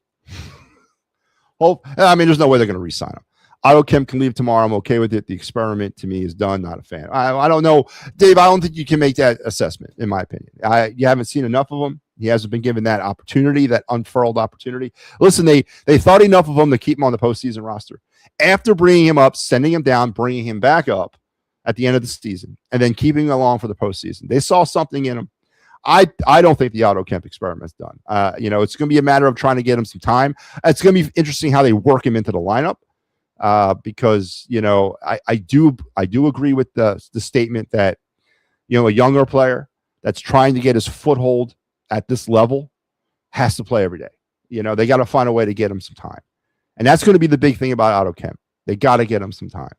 I mean, there's no way they're going to re-sign him. AutoChem can leave tomorrow. I'm okay with it. The experiment to me is done. Not a fan. I don't know, Dave. I don't think you can make that assessment, in my opinion. You haven't seen enough of him. He hasn't been given that opportunity, that unfurled opportunity. Listen, they thought enough of him to keep him on the postseason roster. After bringing him up, sending him down, bringing him back up at the end of the season, and then keeping him along for the postseason, they saw something in him. I don't think the AutoChem experiment's done. It's going to be a matter of trying to get him some time. It's going to be interesting how they work him into the lineup. Because I do agree with the statement that a younger player that's trying to get his foothold at this level has to play every day. They got to find a way to get him some time, and that's going to be the big thing about AutoChem. They got to get him some time,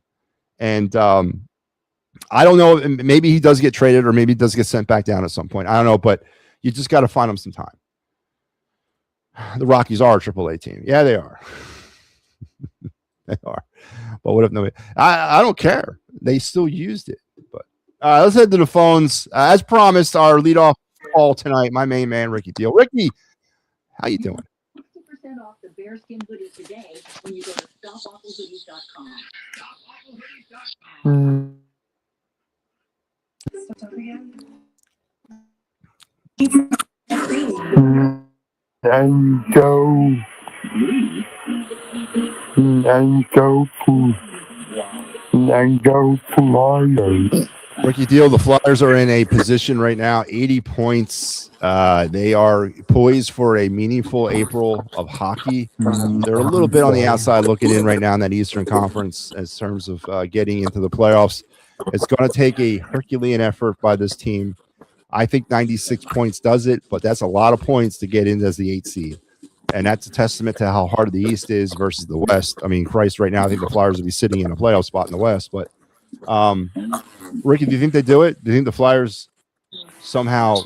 and I don't know. Maybe he does get traded, or maybe he does get sent back down at some point. I don't know, but you just got to find him some time. The Rockies are a AAA team. Yeah, they are. They are. But what if nobody? I don't care. They still used it. But let's head to the phones. As promised, our leadoff call tonight, my main man, Ricky Deal. Ricky, how you doing? 50% off the bearskin hoodie today when you go to stopawafflehoodies.com. Ricky Deal, the Flyers are in a position right now, 80 points. They are poised for a meaningful April of hockey. They're a little bit on the outside looking in right now in that Eastern Conference in terms of getting into the playoffs. It's going to take a Herculean effort by this team. I think 96 points does it, but that's a lot of points to get in as the 8th seed. And that's a testament to how hard the East is versus the West. I mean, Christ, right now, I think the Flyers would be sitting in a playoff spot in the West. But, Ricky, do you think they do it? Do you think the Flyers somehow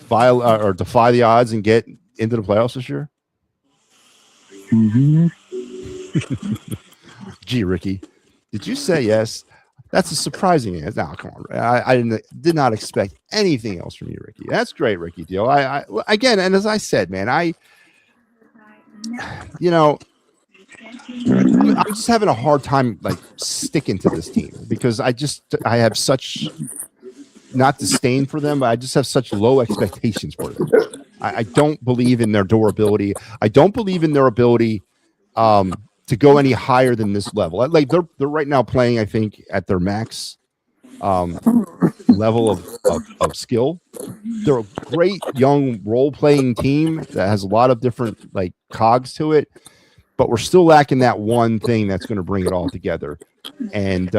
defy the odds and get into the playoffs this year? Mm-hmm. Gee, Ricky, did you say yes? That's a surprising answer. No, come on. I did not expect anything else from you, Ricky. That's great, Ricky Deal. I again, and as I said, man, I'm just having a hard time sticking to this team because I have such not disdain for them, but I just have such low expectations for them. I don't believe in their durability. I don't believe in their ability to go any higher than this level. They're right now playing, I think, at their max level of skill. They're a great young role-playing team that has a lot of different cogs to it, but we're still lacking that one thing that's going to bring it all together. And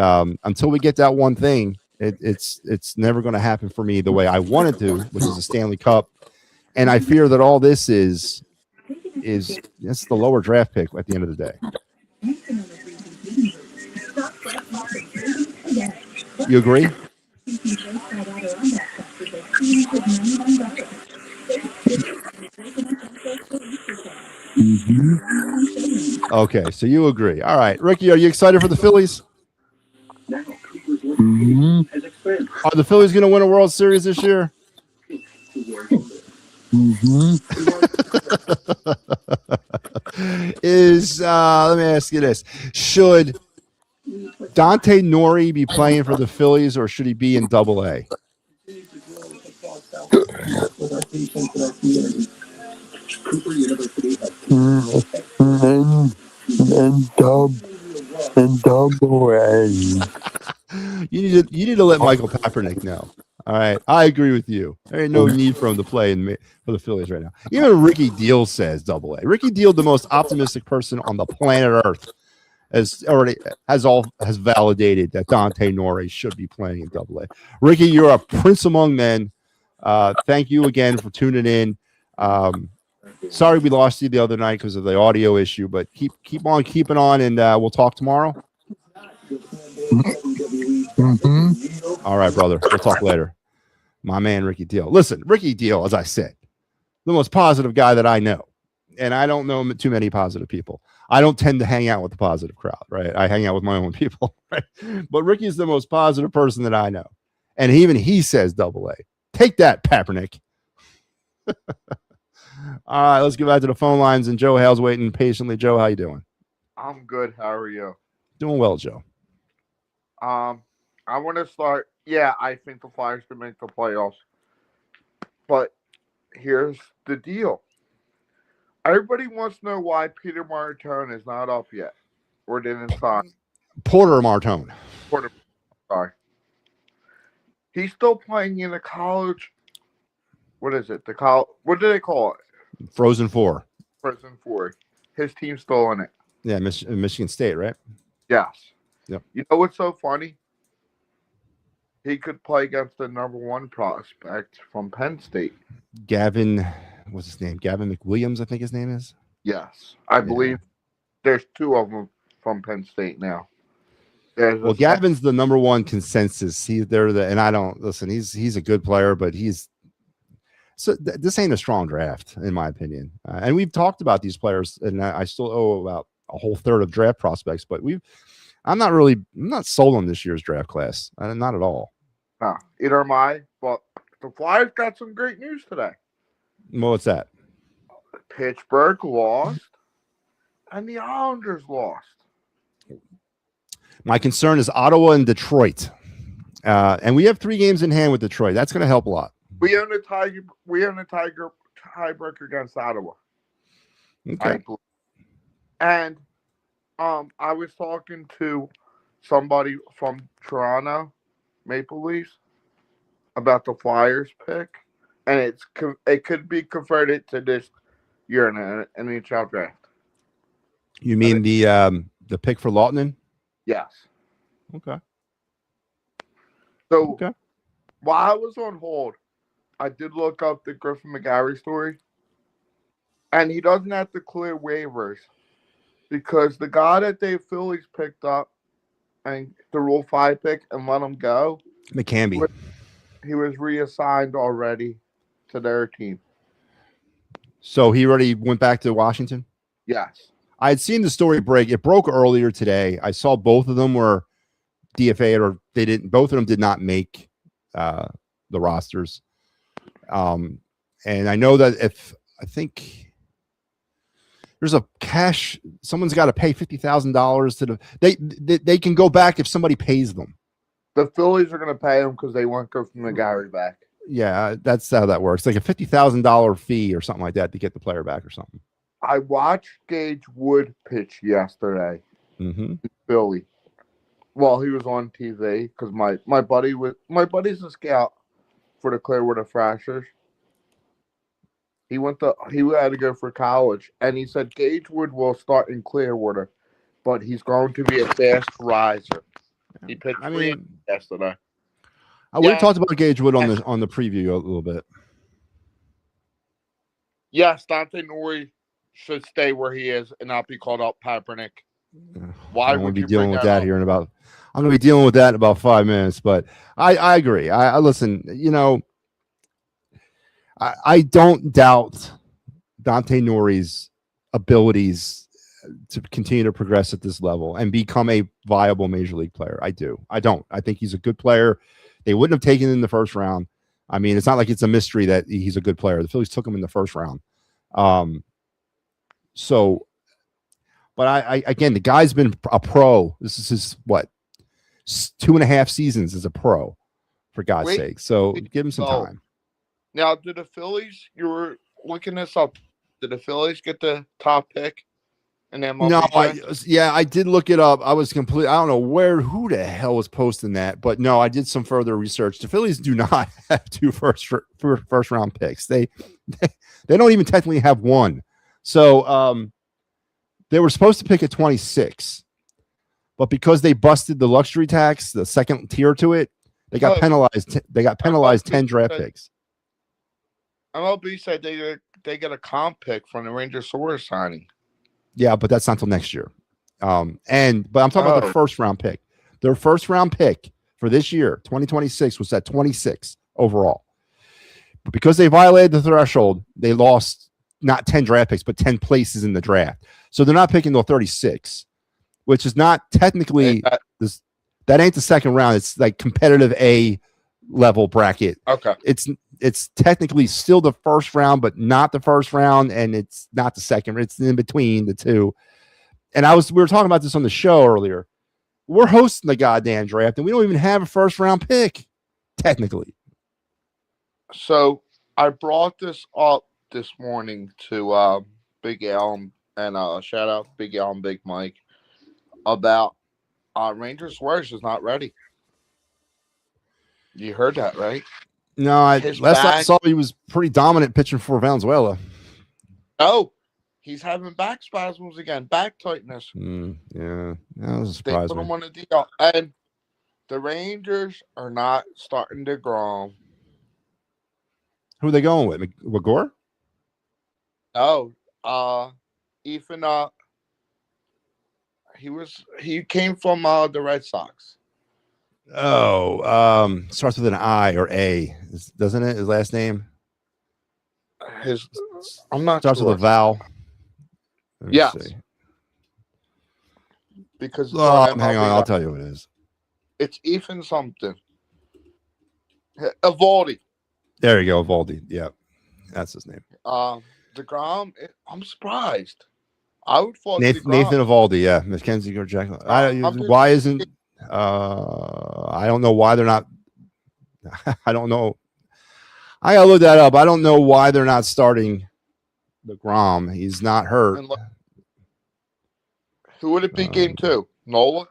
until we get that one thing, it's never going to happen for me the way I wanted to, which is a Stanley Cup. And I fear that all this is that's the lower draft pick at the end of the day. You agree? Mm-hmm. Okay, so you agree. All right. Ricky, are you excited for the Phillies? Mm-hmm. Are the Phillies going to win a World Series this year? Mm-hmm. Let me ask you this. Should Dante Nori be playing for the Phillies or should he be in Double-A? And Double-A. You need to let Michael Kaepernick know. All right, I agree with you. There ain't no need for him to play for the Phillies right now. Even Ricky Deal says Double A. Ricky Deal, the most optimistic person on the planet Earth, has validated that Dante Nori should be playing in Double A. Ricky, you're a prince among men. Thank you again for tuning in. Sorry we lost you the other night because of the audio issue, but keep on keeping on, and we'll talk tomorrow. Mm-hmm. All right, brother. We'll talk later. My man, Ricky Deal. Listen, Ricky Deal, as I said, the most positive guy that I know. And I don't know too many positive people. I don't tend to hang out with the positive crowd, right? I hang out with my own people, right? But Ricky is the most positive person that I know. And even he says Double A. Take that, Kaepernick. All right, let's get back to the phone lines. And Joe Hale's waiting patiently. Joe, how you doing? I'm good. How are you? Doing well, Joe. I want to start. Yeah, I think the Flyers can make the playoffs. But here's the deal. Everybody wants to know why Peter Martone is not up yet or didn't sign. Porter Martone. Sorry. He's still playing in a college. What is it? What do they call it? Frozen Four. Frozen Four. His team's still in it. Yeah, Michigan State, right? Yes. Yep. You know what's so funny? He could play against the number one prospect from Penn State. Gavin, what's his name? Gavin McWilliams, I think his name is. Yes. I believe there's two of them from Penn State now. Well, Gavin's the number one consensus. And I don't listen. He's a good player, but this ain't a strong draft in my opinion. And we've talked about these players, and I still owe about a whole third of draft prospects. But I'm not sold on this year's draft class. Not at all. No, either am I. But the Flyers got some great news today. Well, what's that? Pittsburgh lost, and the Islanders lost. My concern is Ottawa and Detroit. And we have 3 games in hand with Detroit. That's going to help a lot. We own a tiebreaker against Ottawa. Okay. And I was talking to somebody from Toronto Maple Leafs about the Flyers pick, and it could be converted to this year in an NHL draft. You mean the pick for Lautinen? Yes. Okay. So while I was on hold, I did look up the Griffin McGarry story, and he doesn't have to clear waivers because the guy that the Phillies picked up and the Rule 5 pick and let him go, McCamby. He was reassigned already to their team. So he already went back to Washington? Yes. I had seen the story break. It broke earlier today. I saw both of them were DFA'd, or they didn't. Both of them did not make the rosters. And I know that I think there's a cash, someone's got to pay $50,000 to they can go back if somebody pays them. The Phillies are going to pay him because they want Griffin McGarry back. Yeah, that's how that works. Like a $50,000 fee or something like that to get the player back or something. I watched Gage Wood pitch yesterday. Mm-hmm. Philly. Well, he was on TV because my buddy's a scout for the Clearwater Thrashers. He had to go for college, and he said Gage Wood will start in Clearwater, but he's going to be a fast riser. He pitched yesterday. We talked about Gage Wood on the preview a little bit. Yes, Dante Nori should stay where he is and not be called up Kaepernick. Why would you be dealing with that here in about? I'm going to be dealing with that in about 5 minutes, but I agree. I listen. You know, I don't doubt Dante Nori's abilities to continue to progress at this level and become a viable major league player. I do. I don't. I think he's a good player. They wouldn't have taken him in the first round. I mean, it's not like it's a mystery that he's a good player. The Phillies took him in the first round. But I again, the guy's been a pro. This is his 2.5 seasons as a pro, for God's sake. So give him some time. Now, you were looking this up. Did the Phillies get the top pick? in MLB No, draft? I did look it up. I don't know who the hell was posting that, but no, I did some further research. The Phillies do not have two first round picks. They don't even technically have one. So they were supposed to pick at 26, but because they busted the luxury tax, the second tier to it, they got penalized. They got penalized 10 draft picks. MLB said they get a comp pick from the Rangers Soares signing. Yeah, but that's not until next year. But I'm talking about their first round pick. Their first round pick for this year, 2026, was at 26 overall. But because they violated the threshold, they lost not 10 draft picks, but 10 places in the draft. So they're not picking till 36, which is not technically this. That ain't the second round. It's like competitive A level bracket. Okay. It's technically still the first round, but not the first round, and it's not the second. It's in between the two. And we were talking about this on the show earlier. We're hosting the goddamn draft, and we don't even have a first round pick, technically. So I brought this up this morning to Big Al and shout out to Big Al and Big Mike about Rangers Soares is not ready. You heard that, right? No, last I saw he was pretty dominant pitching for Valenzuela. Oh, he's having back spasms again, back tightness. Yeah, that was a surprise. They put him on a DL, and the Rangers are not starting to grow. Who are they going with? McGore? Oh, Ethan. He came from the Red Sox. Oh, starts with an I or A, doesn't it? His last name. I'm not starts sure. with a vowel. Yes. Because hang on, I'll tell you what it is. It's Ethan something. Evaldi. There you go, Evaldi. Yeah, that's his name. DeGrom. I'm surprised. I would thought Nathan Evaldi. Yeah, Mackenzie or Jack. Why isn't? I don't know why they're not. I don't know. I gotta look that up. I don't know why they're not starting the Grom. He's not hurt. Who would it be? Game 2, Nola,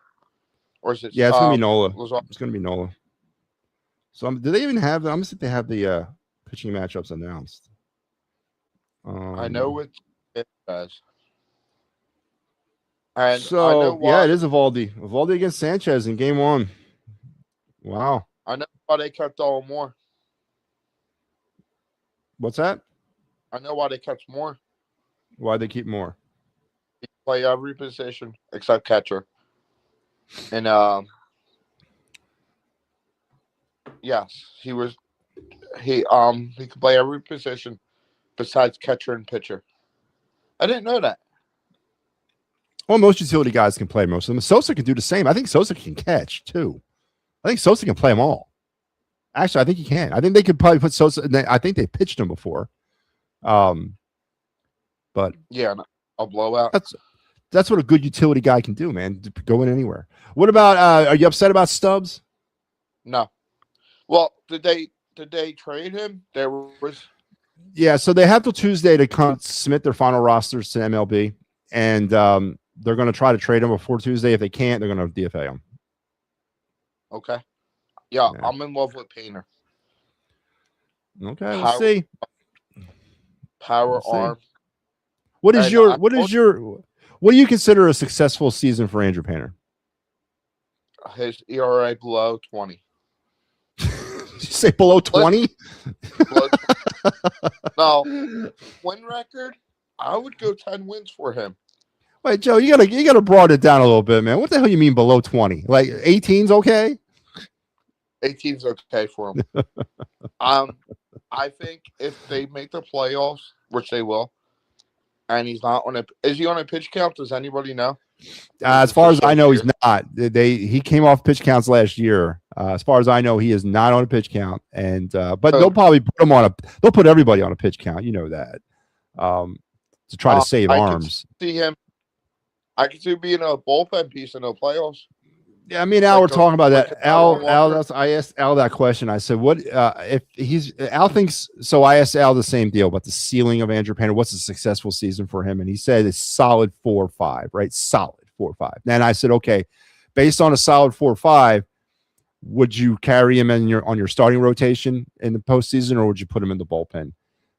or is it? Yeah, it's gonna be Nola. It's gonna be Nola. So, do they even have? I'm gonna see if they have the pitching matchups announced. I know it does. And so yeah, it is Evaldi. Evaldi against Sanchez in game 1. Wow. I know why they kept all more. What's that? I know why they kept more. Why they keep more? He can play every position except catcher. And yes, he could play every position besides catcher and pitcher. I didn't know that. Well, most utility guys can play most of them. Sosa can do the same. I think Sosa can catch too. I think Sosa can play them all. Actually, I think he can. I think they could probably put Sosa. I think they pitched him before. But yeah, a blowout. That's what a good utility guy can do, man. Go in anywhere. What about? Are you upset about Stubbs? No. Well, did they trade him? There was. Yeah, so they have till Tuesday to submit their final rosters to MLB, and they're going to try to trade him before Tuesday. If they can't, they're going to DFA him. Okay. Yeah, I'm in love with Painter. Okay, let's see. Power arm. What do you consider a successful season for Andrew Painter? His ERA below 20. Did you say below 20? No, win record. I would go 10 wins for him. Wait, Joe, you gotta broaden it down a little bit, man. What the hell you mean below 20? Like 18's okay? 18's okay for him. I think if they make the playoffs, which they will, and he's not on is he on a pitch count? Does anybody know? As far as I know, he's not. He came off pitch counts last year. As far as I know, he is not on a pitch count, and but they'll probably put him on they'll put everybody on a pitch count. You know that to try to save arms. I can see him being a bullpen piece in the playoffs. Yeah, me and Al were talking about that. Alan Walker. I asked Al that question. I said, "What if he's Al thinks?" So I asked Al the same deal about the ceiling of Andrew Painter. What's a successful season for him? And he said it's solid 4 or 5, right? Solid 4 or 5. Then I said, okay, based on a solid 4 or 5, would you carry him on your starting rotation in the postseason, or would you put him in the bullpen?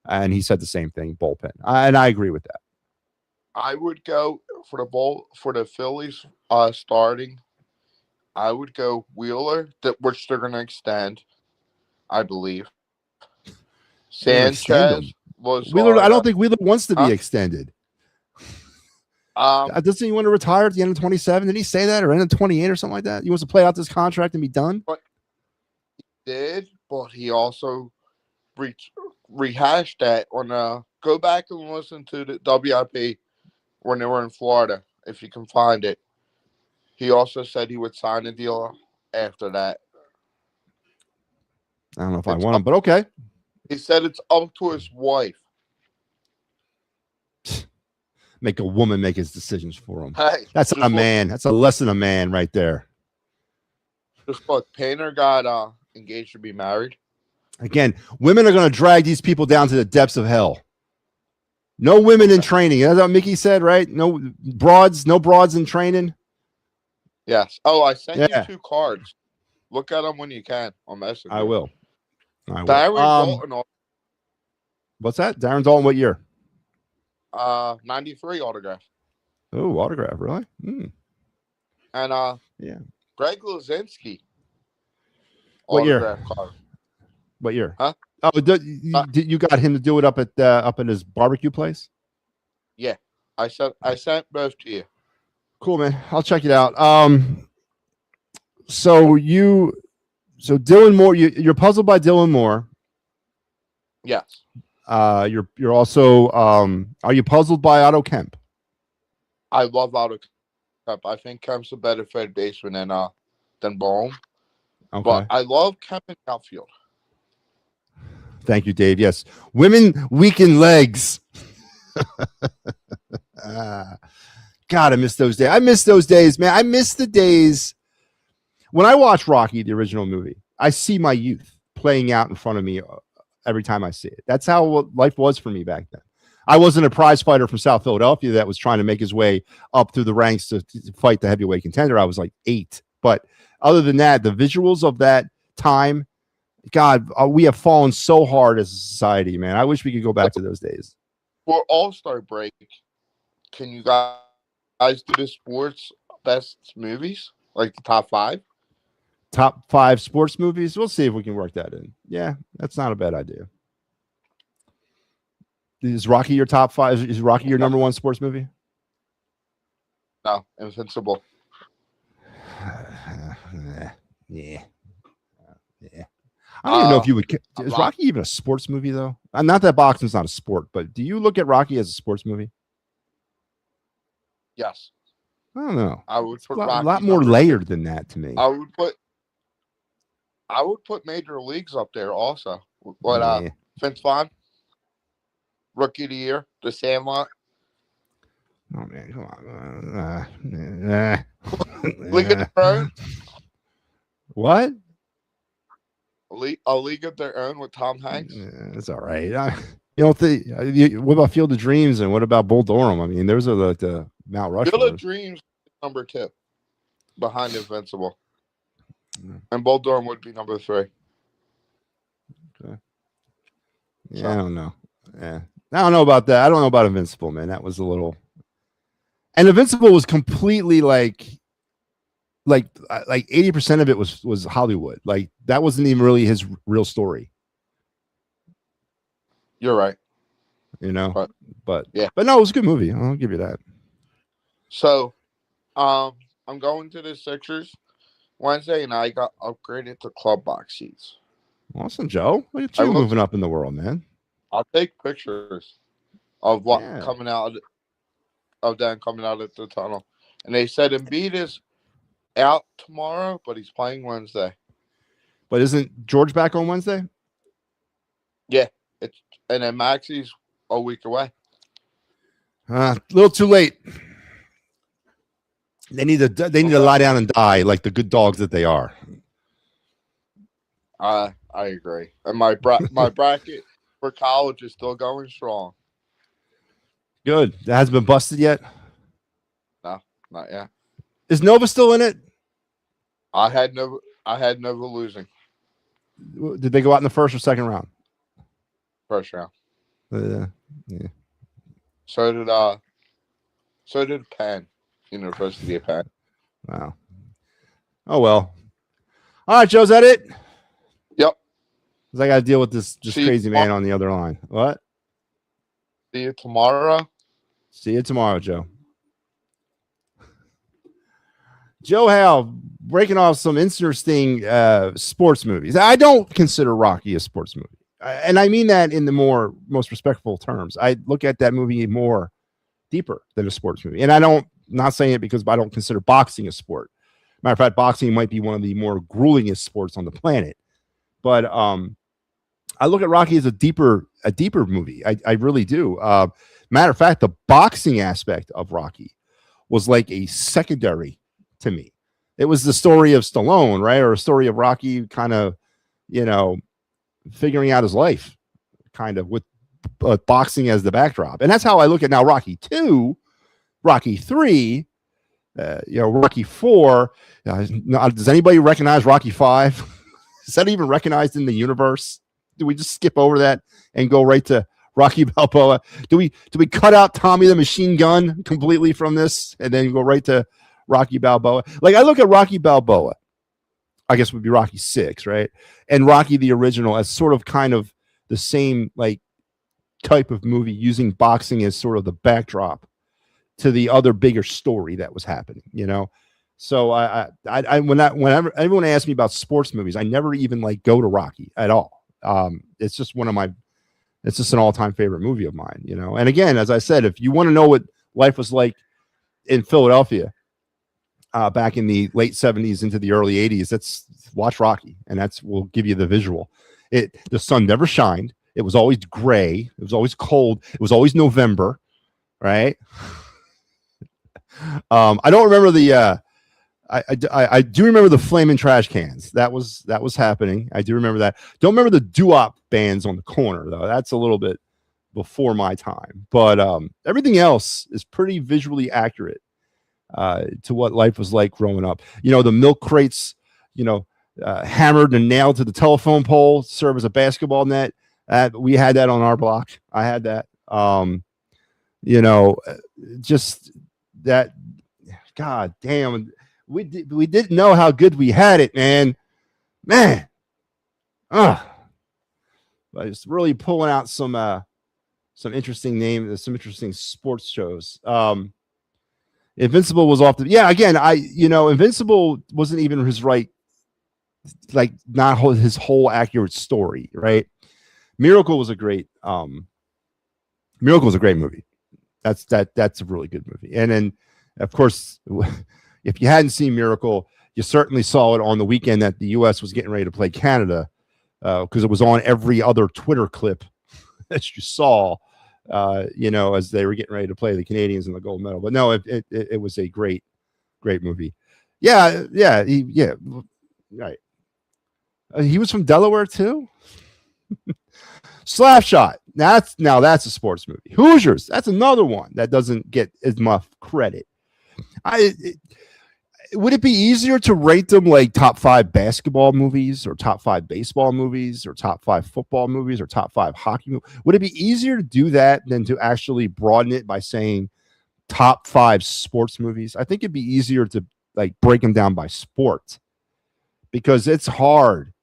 And he said the same thing, bullpen. And I agree with that. I would go for the Phillies starting. I would go Wheeler, which they're going to extend, I believe. Sanchez was Wheeler. I don't think Wheeler wants to be extended. Doesn't he want to retire at the end of 27? Did he say that, or end of 28 or something like that? He wants to play out this contract and be done. But he did, but he also rehashed that on. Go back and listen to the WIP when they were in Florida, if you can find it. He also said he would sign a deal after that. I don't know if I want him, but okay. He said it's up to his wife. Make a woman make his decisions for him. Hey, that's not a man. That's a less than a man right there. Just look, Painter got engaged to be married. Again, women are going to drag these people down to the depths of hell. No women in training. That's what Mickey said, right? No broads in training. Yes. Oh, I sent you 2 cards. Look at them when you can on Messenger. I will. Darren Dalton. What's that? Darren Dalton, what year? 93 autograph. Oh, autograph, really? Mm. And Greg Luzinski. What year? Card. What year? Huh? Oh, you got him to do it up at his barbecue place? Yeah, I sent both to you. Cool, man. I'll check it out. So Dylan Moore, you're puzzled by Dylan Moore. Yes. You're also are you puzzled by Otto Kemp? I love Otto Kemp. I think Kemp's a better third baseman than Bohm. Okay. But I love Kemp in outfield. Thank you, Dave. Yes. Women weaken legs. God, I miss those days. I miss those days, man. I miss the days when I watch Rocky, the original movie. I see my youth playing out in front of me every time I see it. That's how life was for me back then. I wasn't a prize fighter from South Philadelphia that was trying to make his way up through the ranks to fight the heavyweight contender. I was like 8. But other than that, the visuals of that time, God, we have fallen so hard as a society, man. I wish we could go back to those days. For All-Star break, can you guys do the sports best movies? Like the top 5? Top 5 sports movies? We'll see if we can work that in. Yeah, that's not a bad idea. Is Rocky your top 5? Is Rocky your number 1 sports movie? No, Invincible. Yeah. I don't even know if you would. Is Rocky even a sports movie, though? Not that boxing's not a sport, but do you look at Rocky as a sports movie? Yes. I don't know. I would put a lot more layered than that to me. I would put Major Leagues up there also. But Vince Vaughn, Rookie of the Year, The Sandlot. Oh man, come on. League of Their Own. What? A League of Their Own with Tom Hanks. It's all right. You don't think? What about Field of Dreams and what about Bull Durham? I mean, those are the Mount Rushmore. Field of Dreams number 2, behind Invincible, and Bull Durham would be number 3. Okay. Yeah, so. I don't know. Yeah, I don't know about that. I don't know about Invincible, man. That was a little. And Invincible was completely like 80% of it was Hollywood. Like that wasn't even really his real story. You're right. You know, but yeah, but no, it was a good movie. I'll give you that. So, I'm going to the Sixers Wednesday, and I got upgraded to club box seats. Awesome, Joe. Look at you moving up in the world, man. I'll take pictures of what coming out of them coming out of the tunnel, and they said Embiid is out tomorrow, but he's playing Wednesday. But isn't George back on Wednesday? Yeah, and then Maxi's a week away. A little too late. They need to lie down and die like the good dogs that they are. I agree. And my bracket for college is still going strong. Good. That hasn't been busted yet? No, not yet. Is Nova still in it? I had Nova losing Did they go out in the first or second round? first round. Yeah. So did Penn, University of Penn. Wow. Oh well. All right, Joe. Is that it? Yep. 'Cause I got to deal with this See you crazy man tomorrow. on the other line. What? See you tomorrow. See you tomorrow, Joe. Joe Howe breaking off some interesting sports movies. I don't consider Rocky a sports movie. And I mean that in the most respectful terms. I look at that movie more deeper than a sports movie. And not saying it because I don't consider boxing a sport. Matter of fact, boxing might be one of the more gruelingest sports on the planet. But I look at Rocky as a deeper movie. I really do. Matter of fact, the boxing aspect of Rocky was like a secondary to me. It was the story of Stallone, right? Or a story of Rocky kind of, figuring out his life, kind of with boxing as the backdrop. And that's how I look at now Rocky 2, Rocky 3, Rocky 4. Does anybody recognize Rocky 5? Is that even recognized in the universe? Do we just skip over that and go right to Rocky Balboa? Do we cut out Tommy the Machine Gun completely from this and then go right to Rocky Balboa? Like, I look at Rocky Balboa, I guess would be Rocky 6, right? And Rocky the original as sort of kind of the same like type of movie, using boxing as sort of the backdrop to the other bigger story that was happening, So whenever everyone asks me about sports movies, I never even like go to Rocky at all. It's just it's just an all-time favorite movie of mine, And again, as I said, if you want to know what life was like in Philadelphia back in the late 70s into the early 80s, let's watch Rocky, and will give you the visual. The sun never shined. It was always gray. It was always cold. It was always November, right? I don't remember the I do remember the flaming trash cans. That was happening. I do remember that. Don't remember the doo-wop bands on the corner though. That's a little bit before my time. But everything else is pretty visually accurate to what life was like growing up. The milk crates, hammered and nailed to the telephone pole, serve as a basketball net. We had that on our block. I had that. Just that. God damn. We didn't know how good we had it, man. I was really pulling out some interesting names, some interesting sports shows. Invincible was off the again. Invincible wasn't even his right, like not his whole accurate story, right? Miracle was a great movie. That's a really good movie. And then of course, if you hadn't seen Miracle, you certainly saw it on the weekend that the U.S. was getting ready to play Canada, because it was on every other Twitter clip that you saw, as they were getting ready to play the Canadians in the gold medal. But no, it was a great movie. Yeah, right. He was from Delaware too. Slapshot. That's a sports movie. Hoosiers. That's another one that doesn't get as much credit. Would it be easier to rate them like top 5 basketball movies or top 5 baseball movies or top 5 football movies or top 5 hockey movies? Would it be easier to do that than to actually broaden it by saying top 5 sports movies? I think it'd be easier to like break them down by sport, because it's hard.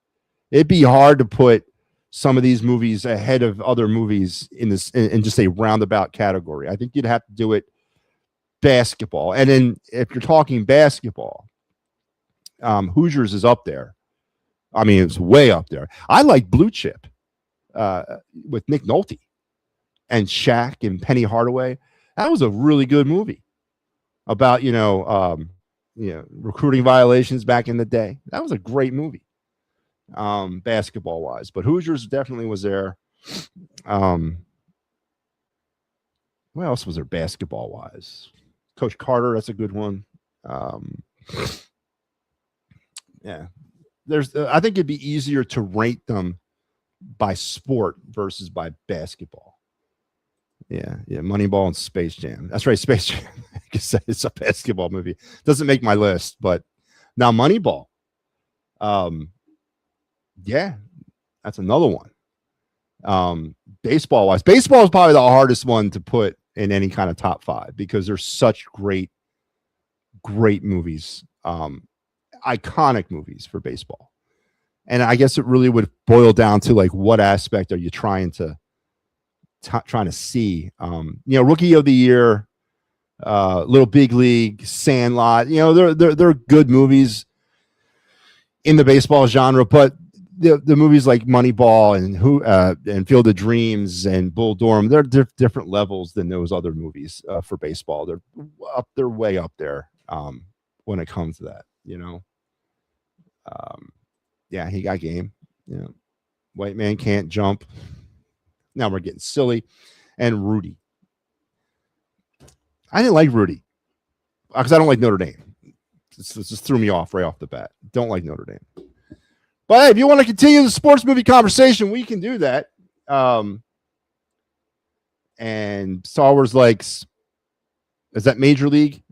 It'd be hard to put some of these movies ahead of other movies in just a roundabout category. I think you'd have to do it basketball. And then if you're talking basketball, Hoosiers is up there. I mean, it's way up there. I like Blue Chip with Nick Nolte and Shaq and Penny Hardaway. That was a really good movie about, recruiting violations back in the day. That was a great movie, basketball wise. But Hoosiers definitely was there. What else was there basketball wise? Coach Carter, that's a good one. Yeah, there's. I think it'd be easier to rate them by sport versus by basketball. Yeah, Moneyball and Space Jam. That's right, Space Jam. I guess it's a basketball movie. Doesn't make my list, but now Moneyball. Yeah, that's another one. Baseball wise, baseball is probably the hardest one to put in any kind of top 5 because there's such great movies, iconic movies for baseball. And I guess it really would boil down to like, what aspect are you trying to see? Rookie of the Year, Little Big League, Sandlot, they're good movies in the baseball genre, but the movies like Moneyball and Field of Dreams and Bull Durham, they're different levels than those other movies for baseball. They're way up there when it comes to that, Yeah, he got game. White Man Can't Jump. Now we're getting silly. And Rudy. I didn't like Rudy because I don't like Notre Dame. This just threw me off right off the bat. Don't like Notre Dame. But hey, if you want to continue the sports movie conversation, we can do that. And Star Wars likes, is that Major League?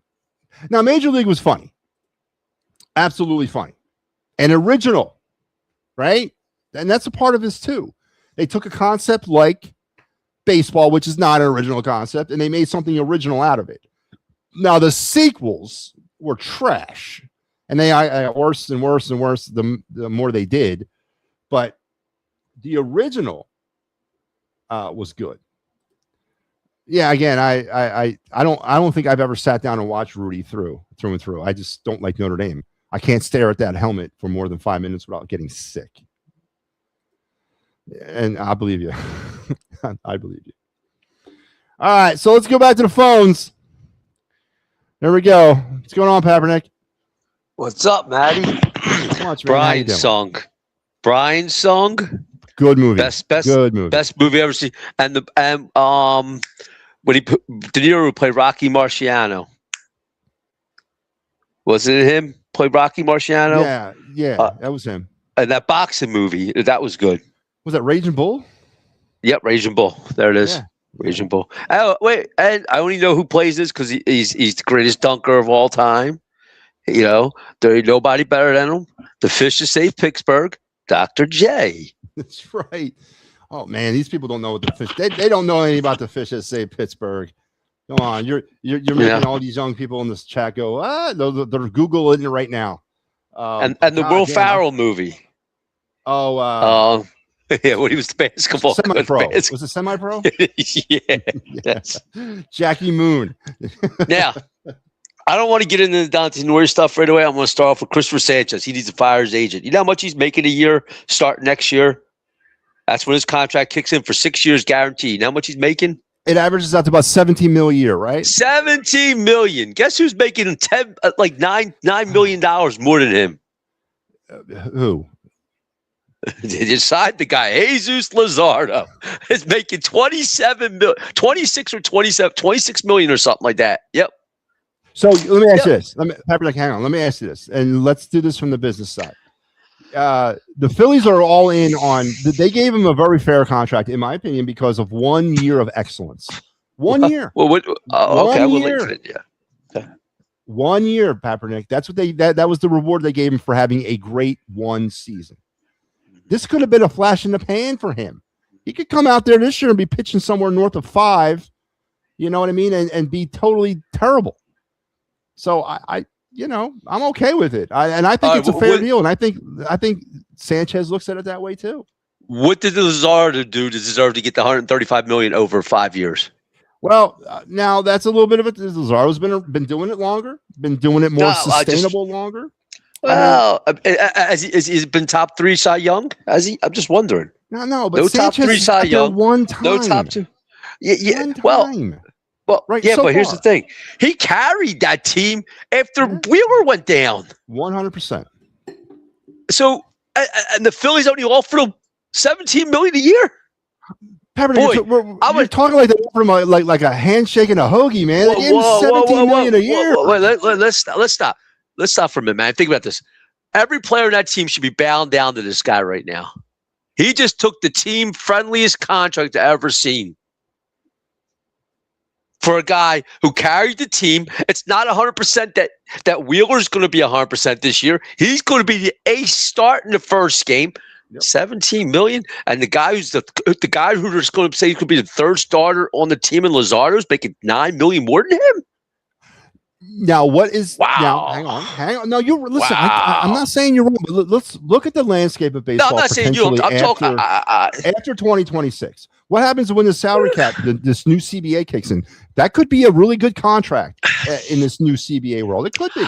Now, Major League was funny. Absolutely funny. And original, right? And that's a part of this too. They took a concept like baseball, which is not an original concept, and they made something original out of it. Now, the sequels were trash. And they got worse and worse and worse the more they did. But the original was good. Yeah, again, I don't think I've ever sat down and watched Rudy through and through. I just don't like Notre Dame. I can't stare at that helmet for more than 5 minutes without getting sick. And I believe you. I believe you. All right, so let's go back to the phones. There we go. What's going on, Papernick? What's up, Matty? Much, Brian's song. Good movie. Good movie. Best movie ever seen. And when he put De Niro who played Rocky Marciano. Was it him? Played Rocky Marciano? Yeah, that was him. And that boxing movie, that was good. Was that Raging Bull? Yep, Raging Bull. There it is. Yeah. Raging Bull. Oh, wait, and I only know who plays this because he's the greatest dunker of all time. There ain't nobody better than him. The Fish that Saved Pittsburgh, Dr. J. That's right. Oh man, these people don't know what the fish. They don't know anything about the Fish that Saved Pittsburgh. Come on, you're making all these young people in this chat go. They're Googling it right now. And the Will Ferrell movie. Oh. Yeah, when he was the basketball semi-pro. Was it semi-pro? Yeah. Yes. Jackie Moon. Now. I don't want to get into the Dante Nori stuff right away. I'm going to start off with Christopher Sanchez. He needs to fire his agent. You know how much he's making a year starting next year? That's when his contract kicks in for 6 years guaranteed. You know how much he's making? It averages out to about $17 million a year, right? $17 million. Guess who's making $9 million more than him? Who? They decide the guy, Jesus Luzardo, is making $26 million or something like that. Yep. So let me ask you this. Hang on. Let me ask you this, and let's do this from the business side. The Phillies are all in on. They gave him a very fair contract, in my opinion, because of 1 year of excellence. 1 year. Well, okay. 1 year. Yeah. 1 year, Papernick. That's what that was the reward they gave him for having a great one season. This could have been a flash in the pan for him. He could come out there this year and be pitching somewhere north of 5. You know what I mean, and be totally terrible. So I'm okay with it. I think it's a fair deal, and I think Sanchez looks at it that way too. What did Luzardo do to deserve to get the $135 million over 5 years? Well, now that's a little bit of it. Luzardo's been doing it longer, been doing it more sustainable longer. Well, has he been top 3 Cy Young? Has he? I'm just wondering. No, but no Sanchez top 3 Cy Young. One time. No top 2. Yeah. One time. Well, right, yeah, so but here's far. the thing. He carried that team after Wheeler went down. 100%. So, and the Phillies only offered him $17 million a year. Pepper, Boy, you're talking like that from like a handshake and a hoagie, man. They gave him $17 million a year. Wait, let's stop. Let's stop for a minute, man. Think about this. Every player in that team should be bound down to this guy right now. He just took the team friendliest contract I've ever seen. For a guy who carried the team, it's not 100% that Wheeler's going to be 100% this year. He's going to be the ace start in the first game. Yep. $17 million, and the guy who's the guy who's going to say he could be the third starter on the team in Luzardo's making $9 million more than him. Now, what is? Wow. Now, hang on. No, you listen. Wow. I'm not saying you're wrong, but let's look at the landscape of baseball. No, I'm not saying you. I'm talking after 2026. What happens when the salary cap, this new CBA kicks in? That could be a really good contract in this new CBA world. It could be.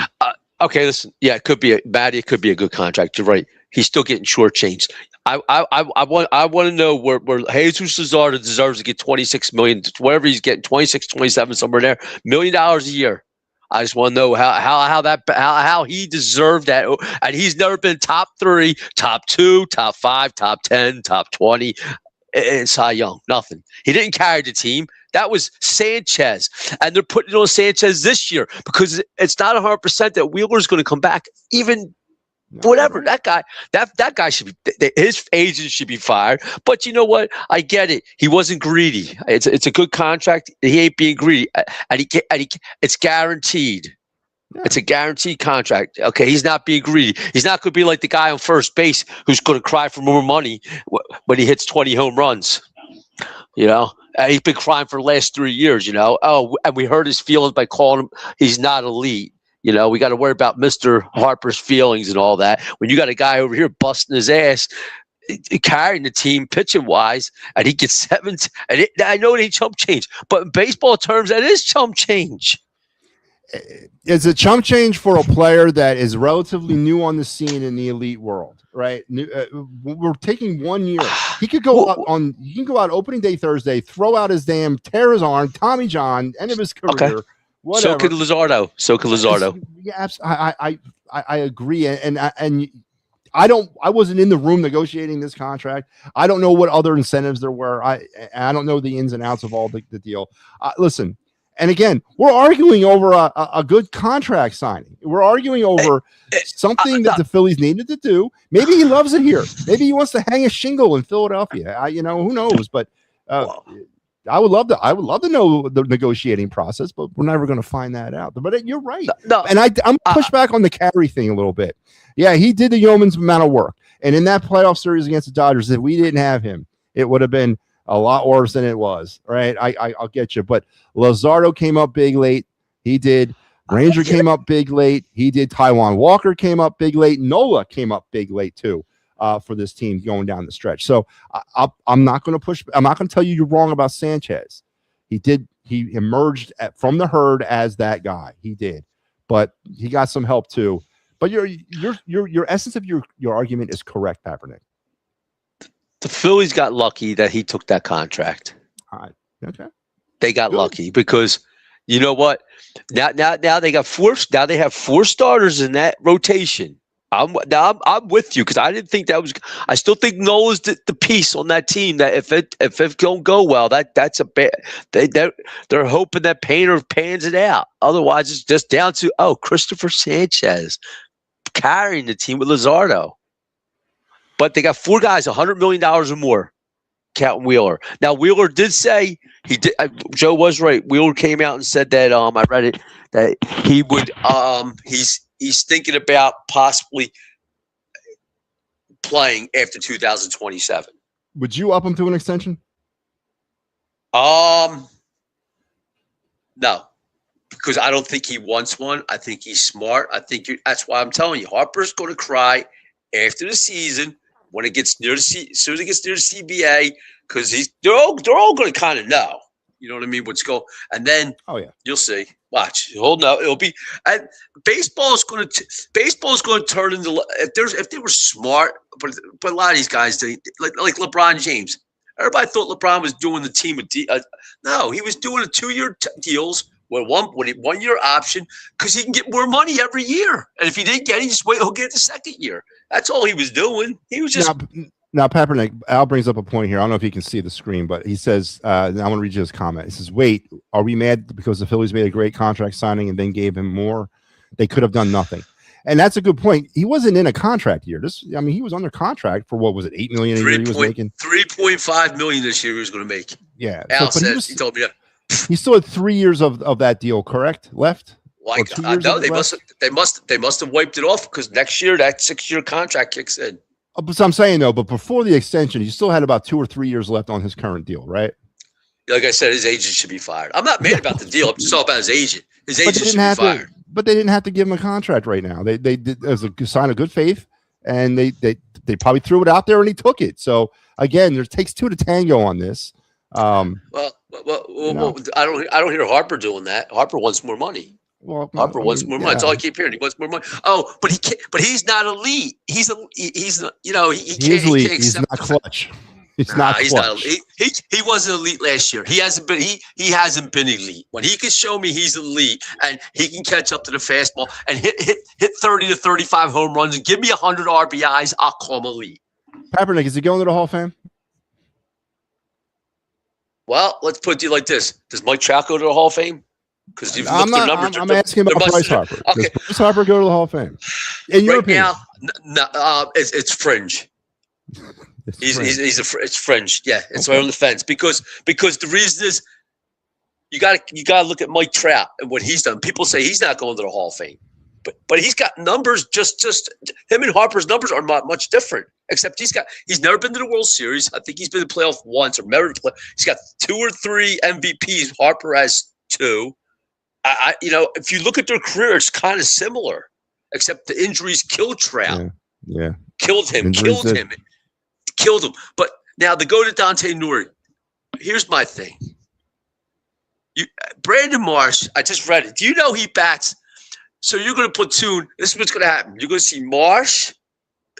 Okay, listen. Yeah, it could be Matty. It could be a good contract. You're right. He's still getting shortchanged. I want to know where Jesus Luzardo deserves to get $26 million, whatever he's getting, 26, 27, somewhere there, $1 million a year. I just want to know how he deserved that, and he's never been top 3, top 2, top 5, top 10, top 20 in Cy Young. Nothing. He didn't carry the team. That was Sanchez, and they're putting it on Sanchez this year because it's not 100% that Wheeler's going to come back. Even whatever, that guy should be, his agent should be fired. But you know what? I get it. He wasn't greedy. It's a good contract. He ain't being greedy, and it's guaranteed. Yeah. It's a guaranteed contract. Okay, he's not being greedy. He's not going to be like the guy on first base who's going to cry for more money when he hits 20 home runs. You know, he's been crying for the last 3 years. You know, and we hurt his feelings by calling him. He's not elite. You know, we got to worry about Mr. Harper's feelings and all that. When you got a guy over here busting his ass, carrying the team pitching wise, and he gets 7. And I know it ain't chump change, but in baseball terms, that is chump change. It's a chump change for a player that is relatively new on the scene in the elite world, right? We're taking 1 year. He could go out you can go out opening day Thursday, throw out his tear his arm, Tommy John, end of his career. Okay. Whatever. So could Luzardo. Yeah, I agree, and I wasn't in the room negotiating this contract. I don't know what other incentives there were. I don't know the ins and outs of all the deal. Listen, and again, we're arguing over a good contract signing. We're arguing over something that the Phillies needed to do. Maybe he loves it here. Maybe he wants to hang a shingle in Philadelphia. Who knows? But I would love to know the negotiating process, but we're never going to find that out. But you're right. No, and I'm push back on the carry thing a little bit. Yeah, he did the yeoman's amount of work. And in that playoff series against the Dodgers, if we didn't have him, it would have been a lot worse than it was. Right? I'll get you. But Luzardo came up big late. He did. Ranger came up big late. He did. Taijuan Walker came up big late. Nola came up big late too. For this team going down the stretch. So I'm not going to push. I'm not going to tell you you're wrong about Sanchez. He emerged from the herd as that guy. He did, but he got some help too. But your essence of your argument is correct, Kaepernick. The Phillies got lucky that he took that contract. All right. Okay. They got lucky because you know what? Now they got 4. Now they have 4 starters in that rotation. I'm with you because I didn't think that was. I still think Nola's the piece on that team that if it don't go well, that's a bad. They're hoping that Painter pans it out. Otherwise, it's just down to Christopher Sanchez carrying the team with Luzardo. But they got 4 guys, $100 million or more, counting Wheeler. Now Wheeler did say he did. Joe was right. Wheeler came out and said that I read it that he would He's thinking about possibly playing after 2027. Would you up him to an extension? No, because I don't think he wants one. I think he's smart. I think that's why I'm telling you, Harper's going to cry after the season when it gets near as soon as it gets near the CBA because they're all going to kind of know. You know what I mean? What's going, and then you'll see. Watch. Hold no. It'll be. And baseball is going to turn into if they were smart, but a lot of these guys like LeBron James. Everybody thought LeBron was doing the team with no, he was doing 2-year deals with one year option because he can get more money every year. And if he didn't get it, just wait. He'll get it the second year. That's all he was doing. He was just Now, Peppernick, Al brings up a point here. I don't know if you can see the screen, but he says, I want to read you his comment. He says, wait, are we mad because the Phillies made a great contract signing and then gave him more? They could have done nothing. And that's a good point. He wasn't in a contract year. He was under contract for what was it, $8 million a year he was making? $3.5 million this year he was going to make. Yeah. Al says, he told me that. He still had 3 years of that deal, correct? Left? Like, I know they must have wiped it off because next year that 6-year contract kicks in. But I'm saying though, but before the extension, he still had about 2 or 3 years left on his current deal, right? Like I said, his agent should be fired. I'm not mad about the deal. I'm just all about his agent. His agent should be fired. But they didn't have to give him a contract right now. They did as a sign of good faith, and they probably threw it out there and he took it. So again, there takes two to tango on this. Well, I don't hear Harper doing that. Harper wants more money. Well, Harper wants more money. That's all I keep hearing. He wants more money. Oh, but he can't. But he's not elite. He's you know he can't. Elite. He's not clutch. He's not clutch. He's not elite. He wasn't elite last year. He hasn't been. He hasn't been elite. When he can show me he's elite and he can catch up to the fastball and hit 30 to 35 home runs and give me 100 RBIs, I'll call him elite. Kaepernick, is he going to the Hall of Fame? Well, let's put it like this: does Mike Trout go to the Hall of Fame? Because you've looked at the numbers. I'm asking about Bryce Harper. Okay. Does Bryce Harper go to the Hall of Fame? In your opinion? Now, it's fringe. It's fringe. Yeah, it's right on the fence because the reason is you got to look at Mike Trout and what he's done. People say he's not going to the Hall of Fame, but he's got numbers. Just him and Harper's numbers are not much different. Except he's never been to the World Series. I think he's been to the playoff once or never. He's got 2 or 3 MVPs. Harper has 2. If you look at their career, it's kind of similar, except the injuries killed Trout. Yeah. Killed him. But now to go to Dante Nori, here's my thing. Brandon Marsh, I just read it. Do you know he bats? So you're going to platoon. This is what's going to happen. You're going to see Marsh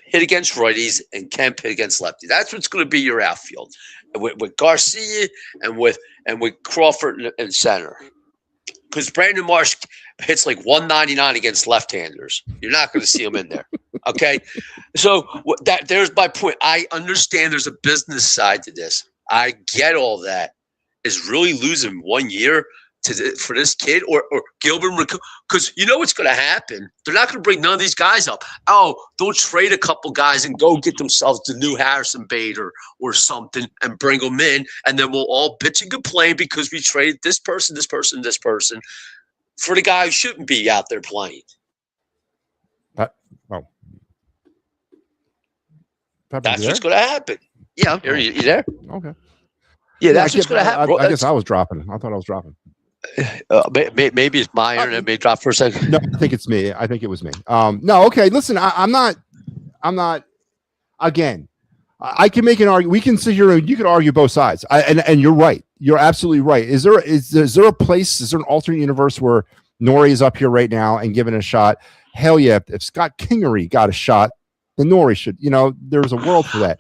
hit against righties and Kemp hit against lefties. That's what's going to be your outfield, with Garcia and with Crawford and center. Because Brandon Marsh hits like 199 against left-handers. You're not going to see him in there. Okay? So there's my point. I understand there's a business side to this. I get all that. Is really losing 1 year for this kid or Gilbert, because you know what's going to happen. They're not going to bring none of these guys up. Oh, they'll trade a couple guys and go get themselves the new Harrison Bader or something and bring them in, and then we'll all bitch and complain because we traded this person for the guy who shouldn't be out there playing. That's what's going to happen. Yeah, I'm here. You there? Okay. Yeah, that's what's going to happen. I guess I was dropping. I thought I was dropping. Maybe it's my internet may drop for a second. No, I think it's me. I think it was me. No, okay. Listen, I'm not. Again, I can make an argument. We can sit here and you could argue both sides. And you're right. You're absolutely right. Is there a place? Is there an alternate universe where Nori is up here right now and given a shot? Hell yeah! If Scott Kingery got a shot, then Nori should. There's a world for that.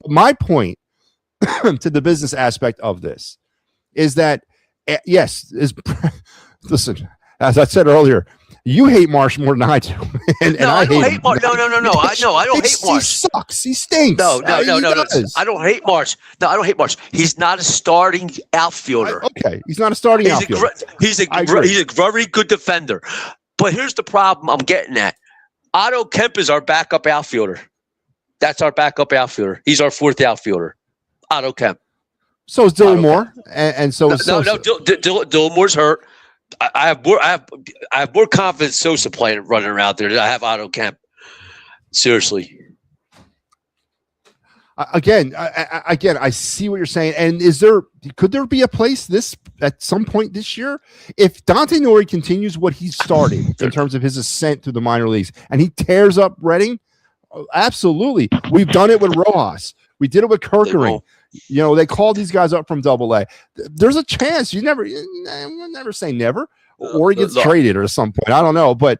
But my point to the business aspect of this is that. Yes, listen, as I said earlier, you hate Marsh more than I do. and I don't hate Marsh. No. I don't hate Marsh. He sucks. He stinks. No. I don't hate Marsh. No, I don't hate Marsh. He's not a starting outfielder. Okay, he's not a starting outfielder. He's a very good defender. But here's the problem I'm getting at. Otto Kemp is our backup outfielder. That's our backup outfielder. He's our 4th outfielder. Otto Kemp. So is Dylan Moore, and so is Sosa. Dylan Moore's hurt. I have more confidence Sosa running around there than I have Otto Kemp. Seriously. Again, I see what you're saying. And could there be a place at some point this year if Dante Nori continues what he's started in terms of his ascent through the minor leagues and he tears up Reading? Absolutely. We've done it with Rojas. We did it with Kerkering. They called these guys up from Double-A. There's a chance. You never say never, or he gets traded or at some point. I don't know, but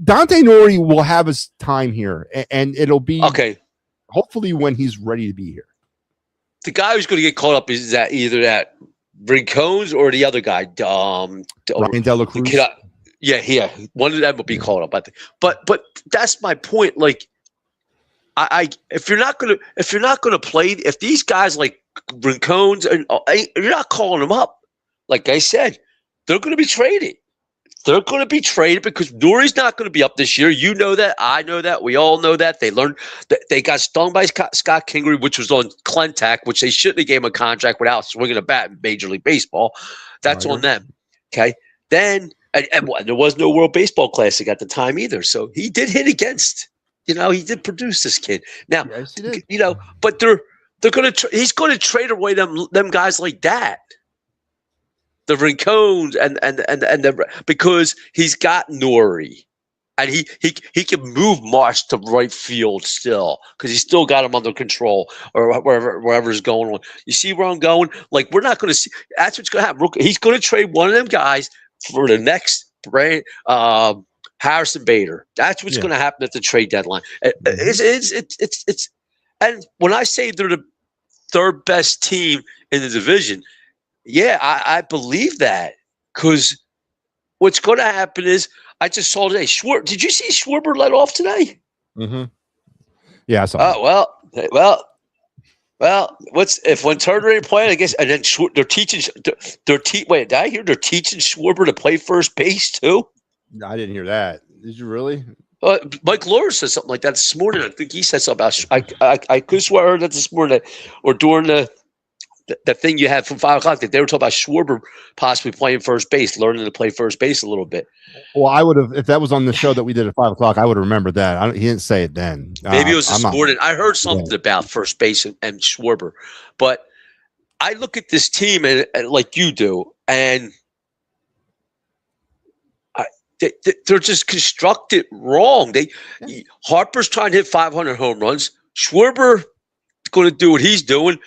Dante Nori will have his time here, and it'll be okay. Hopefully, when he's ready to be here. The guy who's going to get caught up is either that Rincones or the other guy, Ryan De La Cruz. Yeah, one of them will be caught up. I think, but that's my point. Like, if you're not gonna play, if these guys like Rincones and you're not calling them up, like I said, they're going to be traded. They're going to be traded because Nori's not going to be up this year. You know that. I know that. We all know that. They learned that they got stung by Scott Kingery, which was on Clentac, which they shouldn't have gave him a contract without swinging a bat in Major League Baseball. That's on them. Okay. Then, and there was no World Baseball Classic at the time either. So he did hit against, he did produce this kid. Now, yes, but they're going to, he's going to trade away them guys like that. The Rincones and because he's got Nori, and he can move Marsh to right field still because he's still got him under control or wherever's going on. You see where I'm going? Like we're not going to see. That's what's going to happen. He's going to trade one of them guys for the next Harrison Bader. That's what's going to happen at the trade deadline. It's and when I say they're the third best team in the division. Yeah, I believe that because what's going to happen is I just saw today. Did you see Schwarber let off today? Mm-hmm. Yeah, I saw. Oh well. When Turner ain't playing? I guess, and then they're teaching. Wait, did I hear they're teaching Schwarber to play first base too? No, I didn't hear that. Did you really? Mike Laura said something like that this morning. I think he said something about. I could swear I heard that this morning, or during the thing you had from 5 o'clock that they were talking about Schwarber possibly playing first base, learning to play first base a little bit. Well, I would have, if that was on the show that we did at 5 o'clock, I would have remembered that. He didn't say it then. Maybe it was this morning. I heard something about first base and Schwarber, but I look at this team and like you do, and they're just constructed wrong. Harper's trying to hit 500 home runs. Schwarber going to do what he's doing,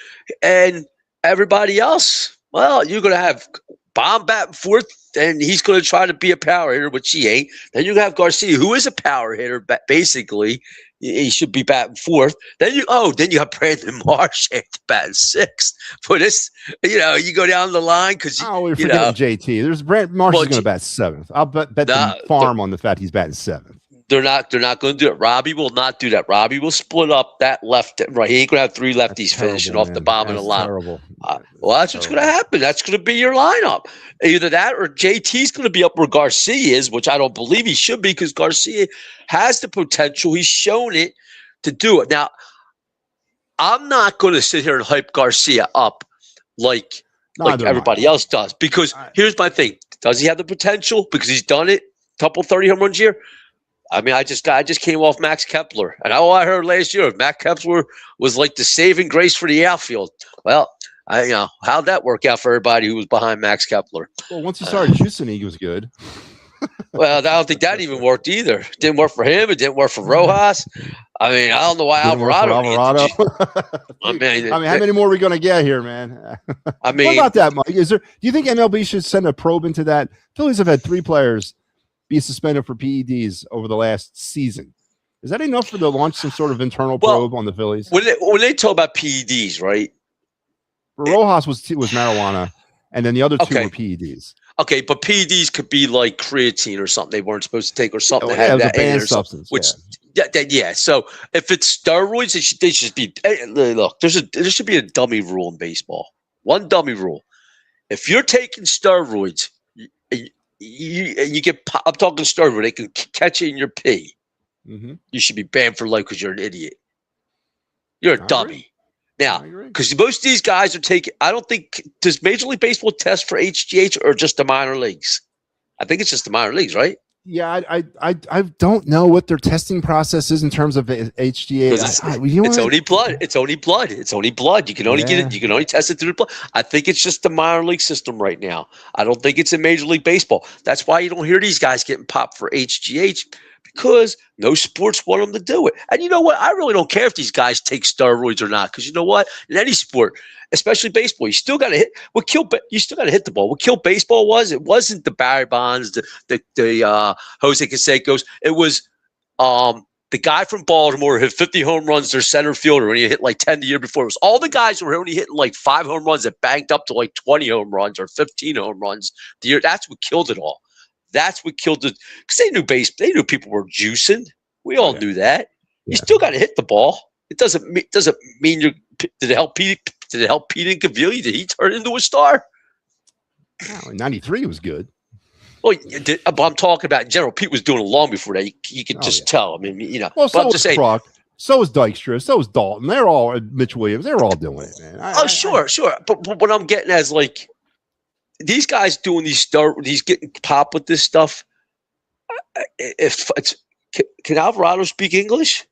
and everybody else, well, you're going to have Bomb batting fourth, and he's going to try to be a power hitter, which he ain't. Then you have Garcia, who is a power hitter, basically. He should be batting fourth. Then you have Brandon Marsh batting sixth. For this, you go down the line because we're forgetting JT. There's Brandon Marsh is going to bat seventh. I'll bet the farm on the fact he's batting seventh. They're not going to do it. Robbie will not do that. Robbie will split up that left and right. He ain't going to have three lefties finishing off the bottom of the line. That's what's going to happen. That's going to be your lineup. Either that or JT's going to be up where Garcia is, which I don't believe he should be because Garcia has the potential. He's shown it to do it. Now, I'm not going to sit here and hype Garcia up like everybody else does because here's my thing. Does he have the potential? Because he's done it. Couple 30 home runs a year. I mean, I just came off Max Kepler, and all I heard last year, Max Kepler was like the saving grace for the outfield. Well, how'd that work out for everybody who was behind Max Kepler? Well, once he started juicing, he was good. Well, I don't think that even worked either. It didn't work for him. It didn't work for Rojas. I mean, I don't know why Alvarado. I mean, how many more are we going to get here, man? I mean, what about that, Mike? Do you think MLB should send a probe into that? Phillies have had 3 players be suspended for PEDs over the last season. Is that enough for to launch some sort of internal probe on the Phillies? When they talk about PEDs, right? Rojas was marijuana, and then the other 2 were PEDs. Okay, but PEDs could be like creatine or something they weren't supposed to take or something. It was a banned substance. So if it's steroids, they should be. Look, there should be a dummy rule in baseball. One dummy rule: if you're taking steroids, you get. I'm talking steroids. They can catch it in your pee. Mm-hmm. You should be banned for life because you're an idiot. You're a dummy. Now, because most of these guys are taking. I don't think does Major League Baseball test for HGH or just the minor leagues. I think it's just the minor leagues, right? Yeah, I don't know what their testing process is in terms of HGH. It's only blood. It's only blood. It's only blood. You can only get it. You can only test it through the blood. I think it's just the minor league system right now. I don't think it's in Major League Baseball. That's why you don't hear these guys getting popped for HGH because no sports want them to do it. And you know what? I really don't care if these guys take steroids or not because you know what? In any sport, especially baseball, you still got to hit. You still got to hit the ball. What killed baseball it wasn't the Barry Bonds, the Jose Canseco's. It was the guy from Baltimore who hit 50 home runs, their center fielder, and he hit like 10 the year before. It was all the guys who were only hitting like 5 home runs that banked up to like 20 home runs or 15 home runs the year. That's what killed it all. That's what killed it because they knew people were juicing. We all knew that. You still got to hit the ball. It doesn't mean you. Did it help Pete? Did it help Pete and Cavili? Did he turn into a star? Wow, in '93 was good. Well, but I'm talking about in general. Pete was doing it long before that. You could just tell. I mean, you know. Well, so I'm was just saying. Kruk, so was Dykstra, so was Dalton. They're all Mitch Williams. They're all doing it, man. Sure. But what I'm getting at is like these guys doing these getting pop with this stuff. If it's can Alvarado speak English?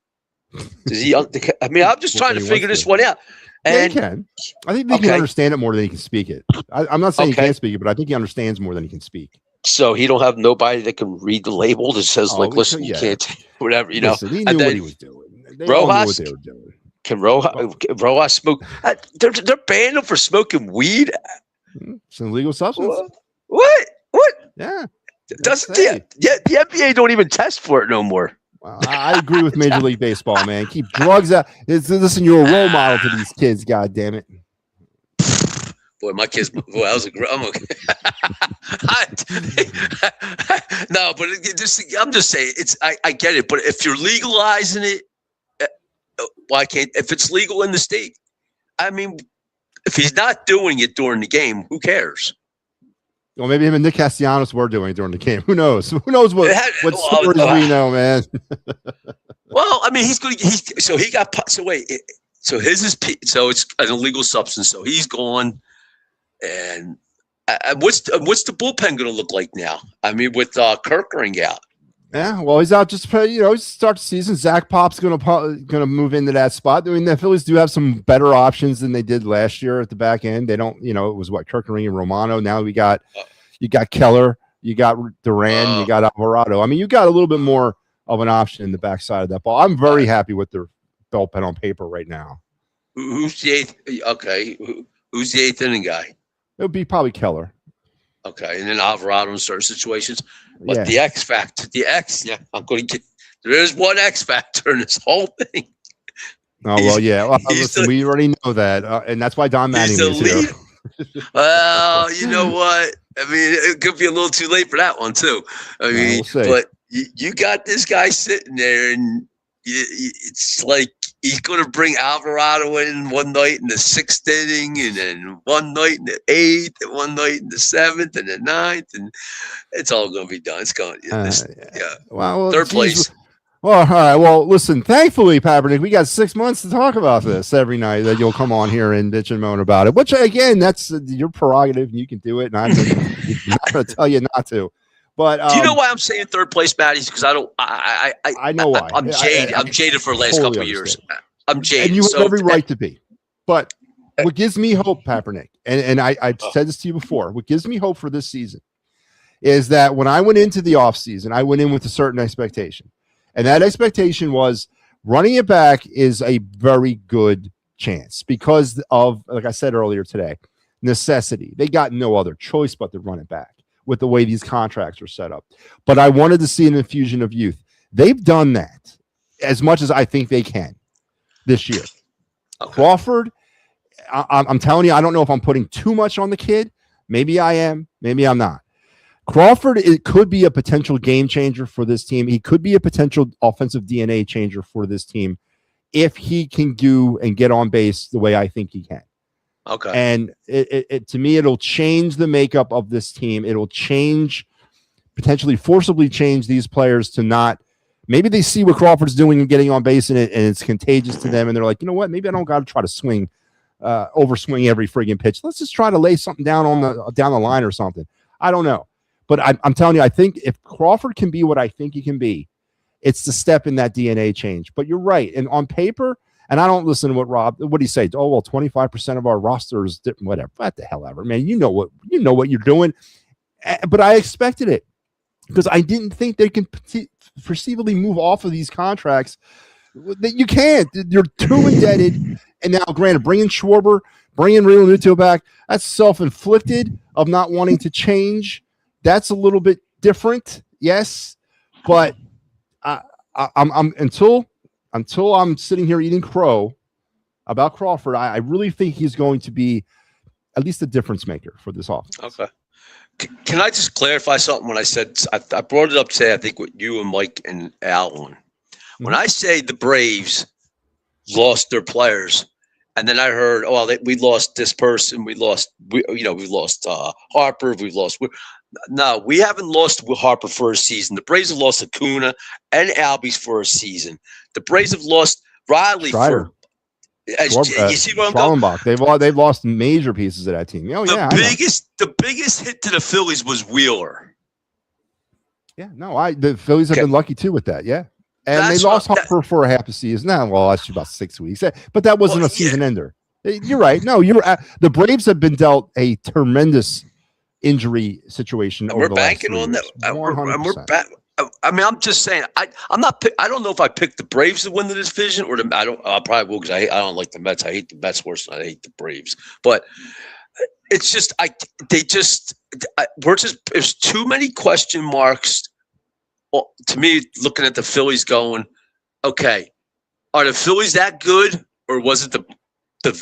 Does he? I mean, I'm just trying to figure this one out. And he can. I think they can understand it more than he can speak it. I'm not saying he can't speak it, but I think he understands more than he can speak. So he don't have nobody that can read the label that says listen, you can't, whatever, you know. Listen, he knew what he was doing. They Rojas, all knew what they were doing. Can Rojas smoke? They're banning him for smoking weed. It's an illegal substance. What? Yeah. Doesn't the NBA don't even test for it no more? Well, I agree with Major League Baseball, man. Keep drugs out. Listen, you're a role model to these kids. God damn it. Boy, my kids. Boy, I was I'm okay. No, but I'm just saying. I get it, but if you're legalizing it, why can't? If it's legal in the state, I mean, if he's not doing it during the game, who cares? Well, maybe him and Nick Castellanos were doing it during the game. Who knows? Who knows what stories we know, man? Well, I mean, he's going. So he got. So wait. So his is. So it's an illegal substance. So he's gone. And what's the bullpen going to look like now? I mean, with Kerkering out. Yeah, well, he's out just start the season. Zach Pop's going to move into that spot. I mean, the Phillies do have some better options than they did last year at the back end. They don't, it was what Kerkering and Romano. Now you got Keller, you got Duran, you got Alvarado. I mean, you got a little bit more of an option in the backside of that ball. I'm very happy with their bullpen on paper right now. Who's the eighth? Okay, who's the eighth inning guy? It would be probably Keller. Okay, and then Alvarado in certain situations. But the X factor, I'm going to get. There is one X factor in this whole thing. Oh well, yeah. Well, listen, we already know that, and that's why Don Manning is here. Well, you know what? I mean, it could be a little too late for that one too. I mean, but you got this guy sitting there, and it's like he's going to bring Alvarado in one night in the 6th inning, and then one night in the 8th, and one night in the 7th, and the 9th, and it's all going to be done. It's going, Well, third place. Well, all right. Well, listen. Thankfully, Papernick, we got 6 months to talk about this every night. That you'll come on here and bitch and moan about it. Which, again, that's your prerogative. You can do it, and I'm not going to tell you not to. But do you know why I'm saying third place, Matty? Because I don't. I know why. I'm jaded. I'm jaded for the last couple of years. I'm jaded. And you have every right to be. But what gives me hope, Papernick, and I've said this to you before, what gives me hope for this season is that when I went into the offseason, I went in with a certain expectation. And that expectation was running it back is a very good chance because of, like I said earlier today, necessity. They got no other choice but to run it back with the way these contracts are set up. But I wanted to see an infusion of youth. They've done that as much as I think they can this year. Okay. Crawford, I'm telling you, I don't know if I'm putting too much on the kid. Maybe I am. Maybe I'm not. Crawford, it could be a potential game changer for this team. He could be a potential offensive DNA changer for this team if he can do and get on base the way I think he can. Okay. And it to me, it'll change the makeup of this team. It'll potentially forcibly change these players to not. Maybe they see what Crawford's doing and getting on base in it, and it's contagious to them. And they're like, you know what? Maybe I don't got to try to overswing every friggin' pitch. Let's just try to lay something down down the line or something. I don't know. But I'm telling you, I think if Crawford can be what I think he can be, it's the step in that DNA change. But you're right. And on paper, and I don't listen to what do you say? Oh, well, 25% of our roster is whatever. What the hell ever, man. You know what you're doing. But I expected it because I didn't think they can perceivably move off of these contracts. That you can't. You're too indebted. And now, granted, bringing Schwarber, bringing Real Muto back, that's self-inflicted of not wanting to change. That's a little bit different, yes, but I'm until I'm sitting here eating crow about Crawford. I really think he's going to be at least a difference maker for this offense. Okay. Can I just clarify something? When I said I brought it up today, I think with you and Mike and Alan, When I say the Braves lost their players, and then I heard, we lost this person, we lost Harper, no, we haven't lost Harper for a season. The Braves have lost Acuna and Albies for a season. The Braves have lost Riley Strider. you see what I'm going? They've lost major pieces of that team. The biggest hit to the Phillies was Wheeler. Yeah, no, the Phillies have been lucky too with that. Yeah, and That's they lost Harper for a half a season. That's about 6 weeks, but that wasn't a season ender. You're right. No, the Braves have been dealt a tremendous injury situation. And we're banking on that. I'm just saying. I'm not. I don't know if I picked the Braves to win the division or I don't. I probably will because I don't like the Mets. I hate the Mets worse than I hate the Braves. But it's just there's too many question marks. Well, to me, looking at the Phillies, going, okay, are the Phillies that good, or was it the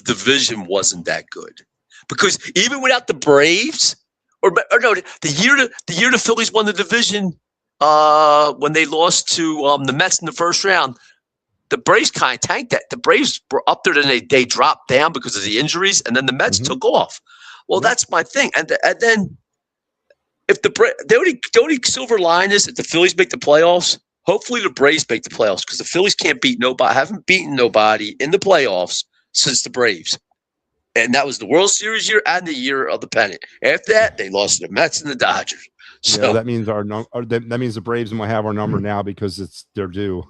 division wasn't that good? Because even without the Braves, or no, the year the Phillies won the division. When they lost to the Mets in the first round, the Braves kind of tanked that. The Braves were up there, then they dropped down because of the injuries, and then the Mets took off. Well, that's my thing. And then if the only silver line is if the Phillies make the playoffs, hopefully the Braves make the playoffs because the Phillies haven't beaten nobody in the playoffs since the Braves. And that was the World Series year and the year of the pennant. After that, they lost to the Mets and the Dodgers. So that means that means the Braves might have our number now because they're due.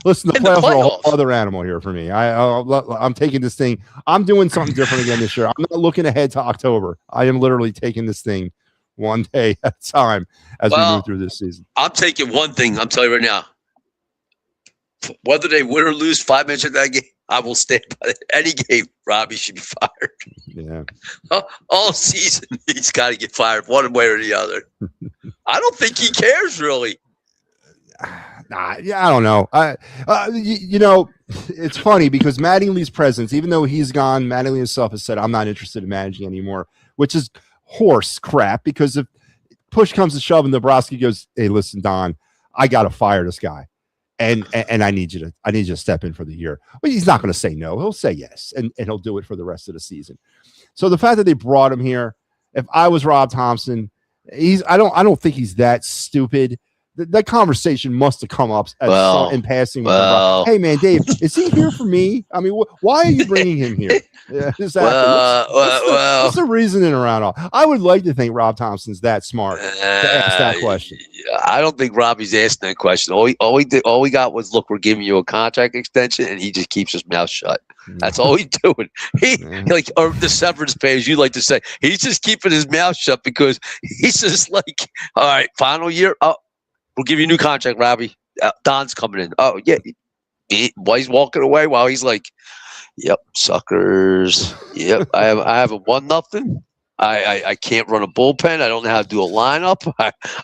Listen, the playoffs are a whole other animal here for me. I'm taking this thing. I'm doing something different again this year. I'm not looking ahead to October. I am literally taking this thing one day at a time as we move through this season. I'm taking one thing. I'm telling you right now. Whether they win or lose 5 minutes of that game, I will stand by it. Any game, Robbie should be fired. Yeah. All season, he's got to get fired one way or the other. I don't think he cares, really. I don't know. It's funny because Mattingly's presence, even though he's gone, Mattingly himself has said, I'm not interested in managing anymore, which is horse crap because if push comes to shove and Nebraska goes, hey, listen, Don, I got to fire this guy. And I need you to step in for the year. But he's not going to say no. He'll say yes, and he'll do it for the rest of the season. So the fact that they brought him here, if I was Rob Thompson, I don't think he's that stupid. That conversation must have come up in passing. Hey man, Dave, is he here for me? I mean, why are you bringing him here? Yeah, exactly. What's the reasoning around all? I would like to think Rob Thompson's that smart to ask that question. I don't think Robbie's asking that question. All we got was, look, we're giving you a contract extension, and he just keeps his mouth shut. That's all he's doing. Or the severance pay, as you like to say, he's just keeping his mouth shut because he's just like, all right, final year. Oh, we'll give you a new contract, Robbie. Don's coming in. Oh yeah, while he's walking away, while he's like, yep, suckers. Yep, I have a 1-0. I can't run a bullpen. I don't know how to do a lineup.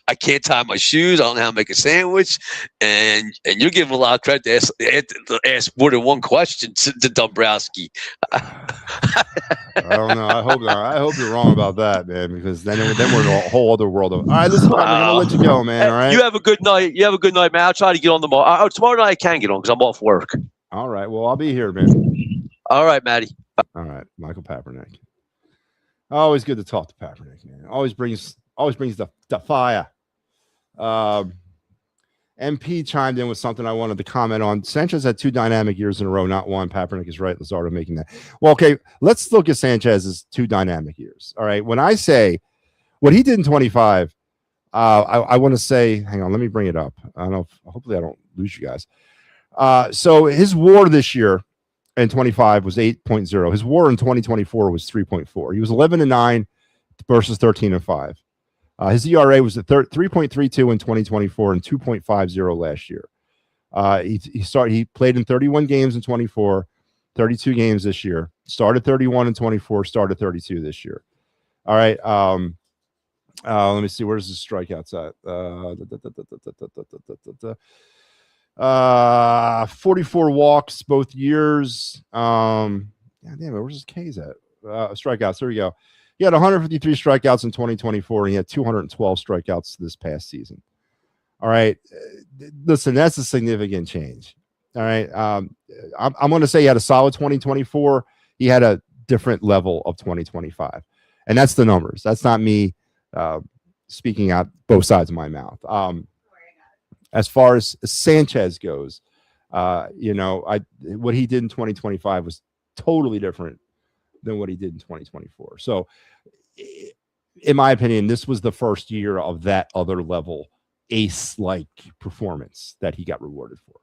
I can't tie my shoes. I don't know how to make a sandwich. And you're giving a lot of credit to ask more than one question to Dombrowski. I don't know. I hope you're wrong about that, man, because then we're in a whole other world. All right, listen, I'm going to let you go, man. All right. You have a good night. Man. I'll try to get on tomorrow. Tomorrow night I can get on because I'm off work. All right. Well, I'll be here, man. All right, Matty. All right, Michael Papernick. Always good to talk to Papernick, man. Always brings the fire. MP chimed in with something I wanted to comment on. Sanchez had 2 dynamic years in a row, not one. Papernick is right. Lazardo making that. Well, okay, let's look at Sanchez's 2 dynamic years. All right, when I say what he did in 25, I want to say, hang on, let me bring it up. I don't know. Hopefully, I don't lose you guys. So his WAR this year in 25 was 8.0. His WAR in 2024 was 3.4. He was 11-9 versus 13-5. His ERA was at 3.32 in 2024 and 2.50 last year. He played in 31 games in 24, 32 games this year. Started 31 in 24, started 32 this year. All right. Let me see. Where's his strikeouts at? 44 walks both years. Damn it, where's his K's at? Strikeouts. There we go. He had 153 strikeouts in 2024, and he had 212 strikeouts this past season. All right. Listen, that's a significant change. All right. I'm going to say he had a solid 2024. He had a different level of 2025. And that's the numbers. That's not me speaking out both sides of my mouth. As far as Sanchez goes, what he did in 2025 was totally different than what he did in 2024. So, in my opinion, this was the first year of that other level ace-like performance that he got rewarded for.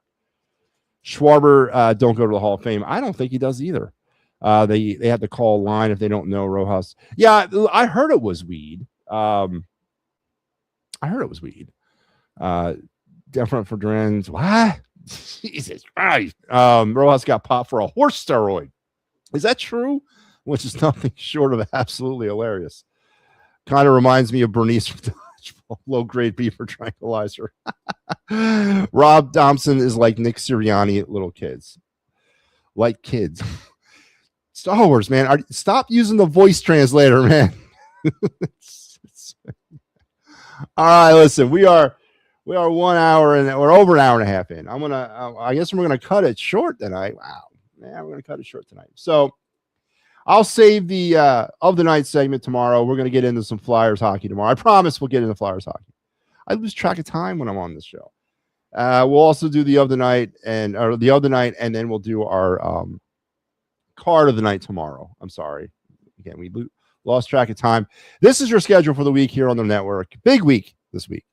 Schwarber don't go to the Hall of Fame. I don't think he does either. They had to call a line if they don't know Rojas. Yeah, I heard it was weed. Different for Drens. What? Jesus Christ. Rojas got popped for a horse steroid. Is that true? Which is nothing short of absolutely hilarious. Kind of reminds me of Bernice from Dodgeball. Low-grade beaver tranquilizer. Rob Thompson is like Nick Sirianni at little kids. Like kids. Star Wars, man. Stop using the voice translator, man. All right, listen. We are 1 hour and we're over an hour and a half in. I guess we're gonna cut it short tonight. Wow, man, we're gonna cut it short tonight. So I'll save the of the night segment tomorrow. We're gonna get into some Flyers hockey tomorrow. I promise we'll get into Flyers hockey. I lose track of time when I'm on this show. We'll also do the of the night and then we'll do our card of the night tomorrow. I'm sorry. Again, we lost track of time. This is your schedule for the week here on the network. Big week this week.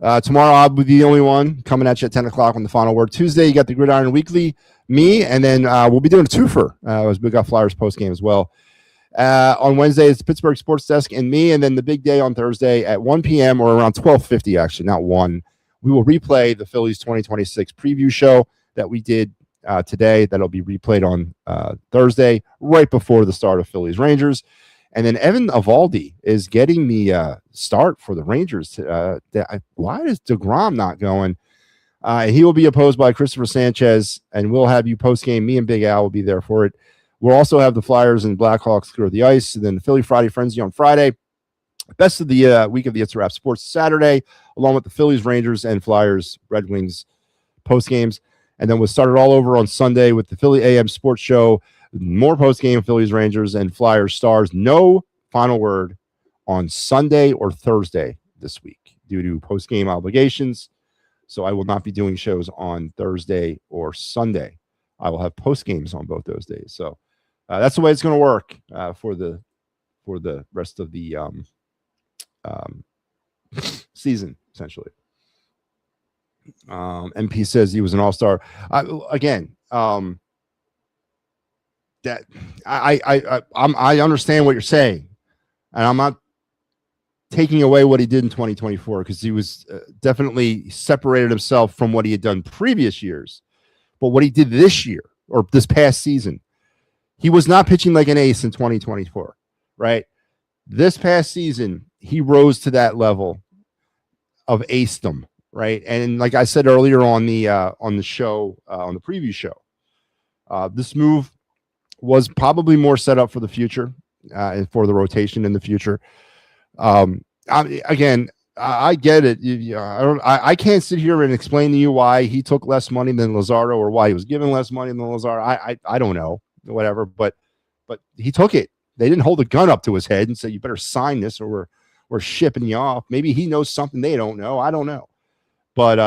Tomorrow I'll be the only one coming at you at 10 o'clock on the final word. Tuesday, you got the Gridiron Weekly, me, and then we'll be doing a twofer as we got Flyers post game as well. On Wednesday, it's Pittsburgh Sports Desk and me, and then the big day on Thursday at 1 p.m. or around 12:50, actually, not 1. We will replay the Phillies 2026 preview show that we did today. That'll be replayed on Thursday, right before the start of Phillies Rangers. And then Evan Evaldi is getting the start for the Rangers. Why is DeGrom not going? He will be opposed by Christopher Sanchez, and we'll have you post-game. Me and Big Al will be there for it. We'll also have the Flyers and Blackhawks clear the ice, and then the Philly Friday Frenzy on Friday. Best of the week of the It's a Wrap Sports Saturday, along with the Phillies, Rangers, and Flyers, Red Wings post-games. And then we'll start it all over on Sunday with the Philly AM Sports Show. More post-game Phillies, Rangers, and Flyers Stars. No final word on Sunday or Thursday this week due to post-game obligations. So I will not be doing shows on Thursday or Sunday. I will have post-games on both those days. So that's the way it's going to work for the rest of the season, essentially. MP says he was an all-star. That I understand what you're saying, and I'm not taking away what he did in 2024 because he was definitely separated himself from what he had done previous years. But what he did this year or this past season, he was not pitching like an ace in 2024, right? This past season, he rose to that level of acedom, right? And like I said earlier on the show, on the preview show, this move was probably more set up for the future and for the rotation in the future. I get it. I can't sit here and explain to you why he took less money than Lazaro or why he was given less money than Lazaro. I don't know, whatever. But he took it. They didn't hold a gun up to his head and say, "You better sign this, or we're shipping you off." Maybe he knows something they don't know. I don't know. But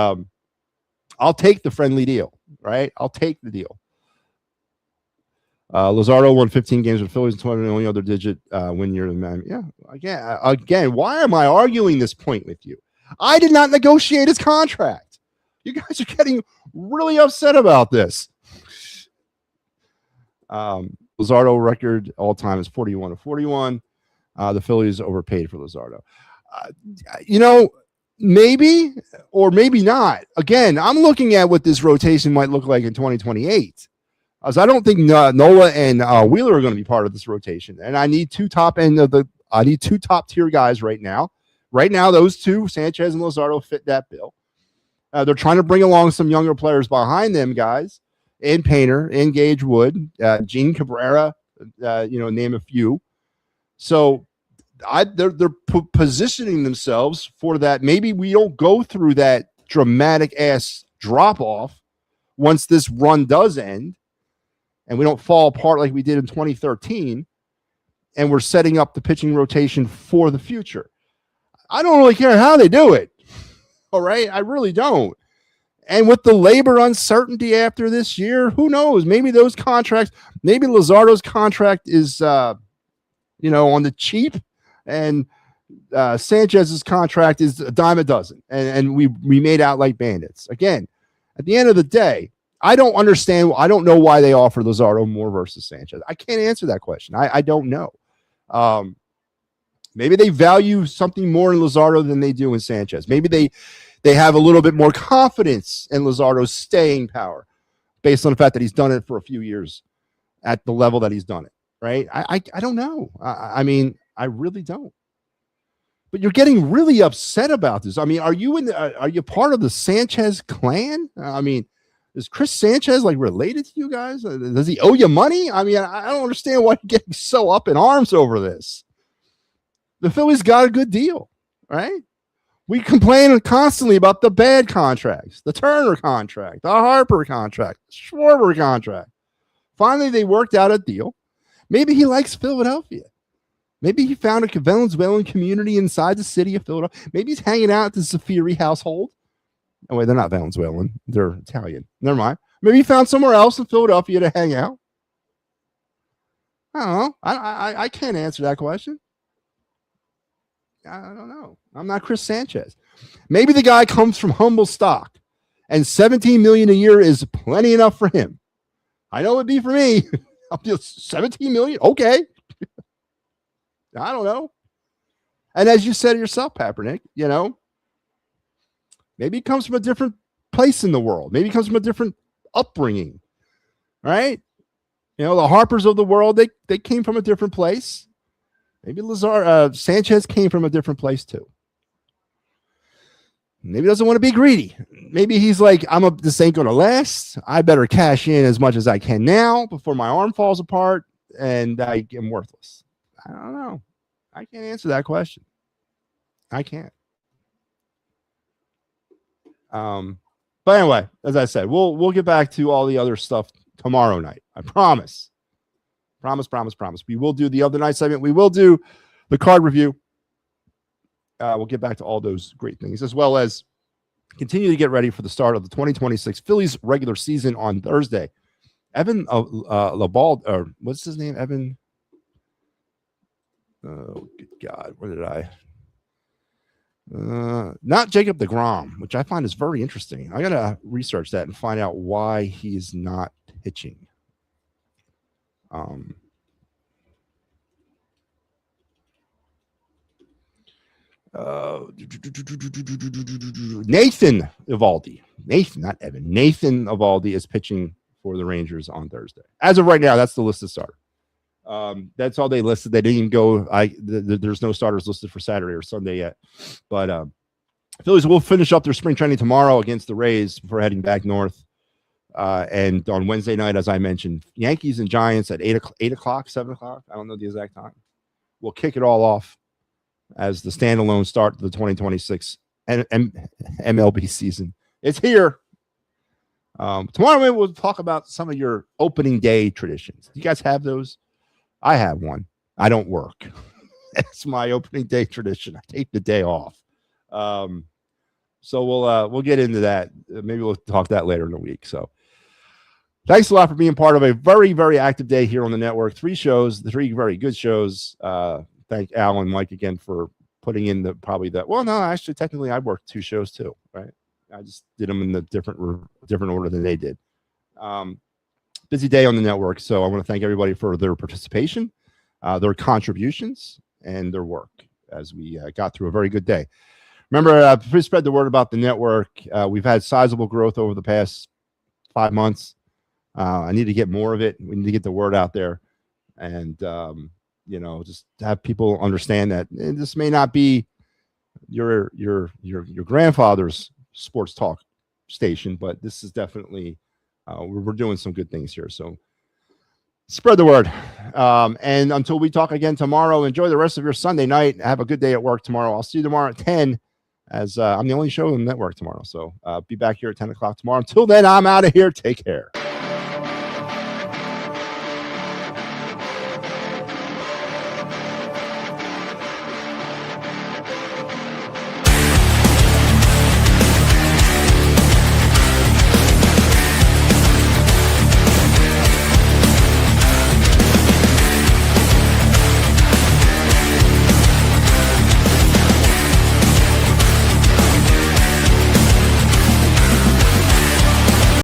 I'll take the friendly deal, right? I'll take the deal. Lazaro won 15 games with Phillies and 20, the only other digit win year. Yeah, again, why am I arguing this point with you? I did not negotiate his contract. You guys are getting really upset about this. Lazaro record all time is 41-41. The Phillies overpaid for Lazaro. Maybe or maybe not. Again, I'm looking at what this rotation might look like in 2028. As I don't think Nola and Wheeler are going to be part of this rotation, and I need two top tier guys right now. Right now, those two, Sanchez and Lazaro, fit that bill. They're trying to bring along some younger players behind them, guys. In Painter, in Gage Wood, Gene Cabrera, name a few. So they're positioning themselves for that. Maybe we don't go through that dramatic ass drop off once this run does end, and we don't fall apart like we did in 2013, and we're setting up the pitching rotation for the future. I don't really care how they do it. All right, I really don't. And with the labor uncertainty after this year, who knows? Maybe those contracts, maybe Luzardo's contract is, on the cheap, and Sanchez's contract is a dime a dozen, and we made out like bandits. Again, at the end of the day, I don't understand. I don't know why they offer Luzardo more versus Sanchez. I can't answer that question. I don't know. Maybe they value something more in Luzardo than they do in Sanchez. Maybe they have a little bit more confidence in Luzardo's staying power based on the fact that he's done it for a few years at the level that he's done it, right? I don't know. I mean, I really don't. But you're getting really upset about this. I mean, are you part of the Sanchez clan? I mean, is Chris Sanchez related to you guys? Does he owe you money? I mean, I don't understand why you're getting so up in arms over this. The Phillies got a good deal, right? We complain constantly about the bad contracts, the Turner contract, the Harper contract, the Schwarber contract. Finally, they worked out a deal. Maybe he likes Philadelphia. Maybe he found a Venezuelan community inside the city of Philadelphia. Maybe he's hanging out at the Zafiri household. Oh, wait, they're not Venezuelan. They're Italian. Never mind. Maybe he found somewhere else in Philadelphia to hang out. I don't know. I can't answer that question. I don't know. I'm not Chris Sanchez. Maybe the guy comes from humble stock, and $17 million a year is plenty enough for him. I know it'd be for me. I'll be $17 million. Okay. I don't know. And as you said yourself, Papernick, maybe he comes from a different place in the world. Maybe he comes from a different upbringing, right? The Harpers of the world, they came from a different place. Maybe Sanchez came from a different place too. Maybe he doesn't want to be greedy. Maybe he's like, this ain't going to last. I better cash in as much as I can now before my arm falls apart and I am worthless. I don't know. I can't answer that question. I can't. But anyway, as I said, we'll get back to all the other stuff tomorrow night. I promise. Promise. We will do the other night segment. We will do the card review. We'll get back to all those great things, as well as continue to get ready for the start of the 2026 Phillies regular season on Thursday. Evan Labald, or what's his name? Evan. Oh, good God. Where did I? Not Jacob deGrom, which I find is very interesting. I got to research that and find out why he's not pitching. Nathan Eovaldi. Not Evan. Nathan Eovaldi is pitching for the Rangers on Thursday. As of right now, that's the listed starter. That's all they listed. They didn't even go. There's no starters listed for Saturday or Sunday yet. But Phillies will finish up their spring training tomorrow against the Rays before heading back north. And on Wednesday night, as I mentioned, Yankees and Giants at 8 o'clock, 7 o'clock. I don't know the exact time. We'll kick it all off as the standalone start to the 2026 MLB season. It's here. Tomorrow we'll talk about some of your opening day traditions. Do you guys have those? I have one. I don't work. It's my opening day tradition. I take the day off. So we'll get into that. Maybe we'll talk that later in the week. So thanks a lot for being part of a very, very active day here on the network. 3 shows, the 3 very good shows. Thank Al and Mike again for putting in technically I worked 2 shows too, right? I just did them in the different order than they did. Busy day on the network, so I want to thank everybody for their participation, their contributions, and their work as we got through a very good day. Remember, please spread the word about the network. We've had sizable growth over the past 5 months. I need to get more of it. We need to get the word out there, and just have people understand that this may not be your grandfather's sports talk station, but this is definitely we're doing some good things here. So Spread the word. And until we talk again tomorrow, enjoy the rest of your Sunday night. Have a good day at work tomorrow. I'll see you tomorrow at 10, as I'm the only show on the network tomorrow. So be back here at 10 o'clock tomorrow. Until then, I'm out of here. Take care.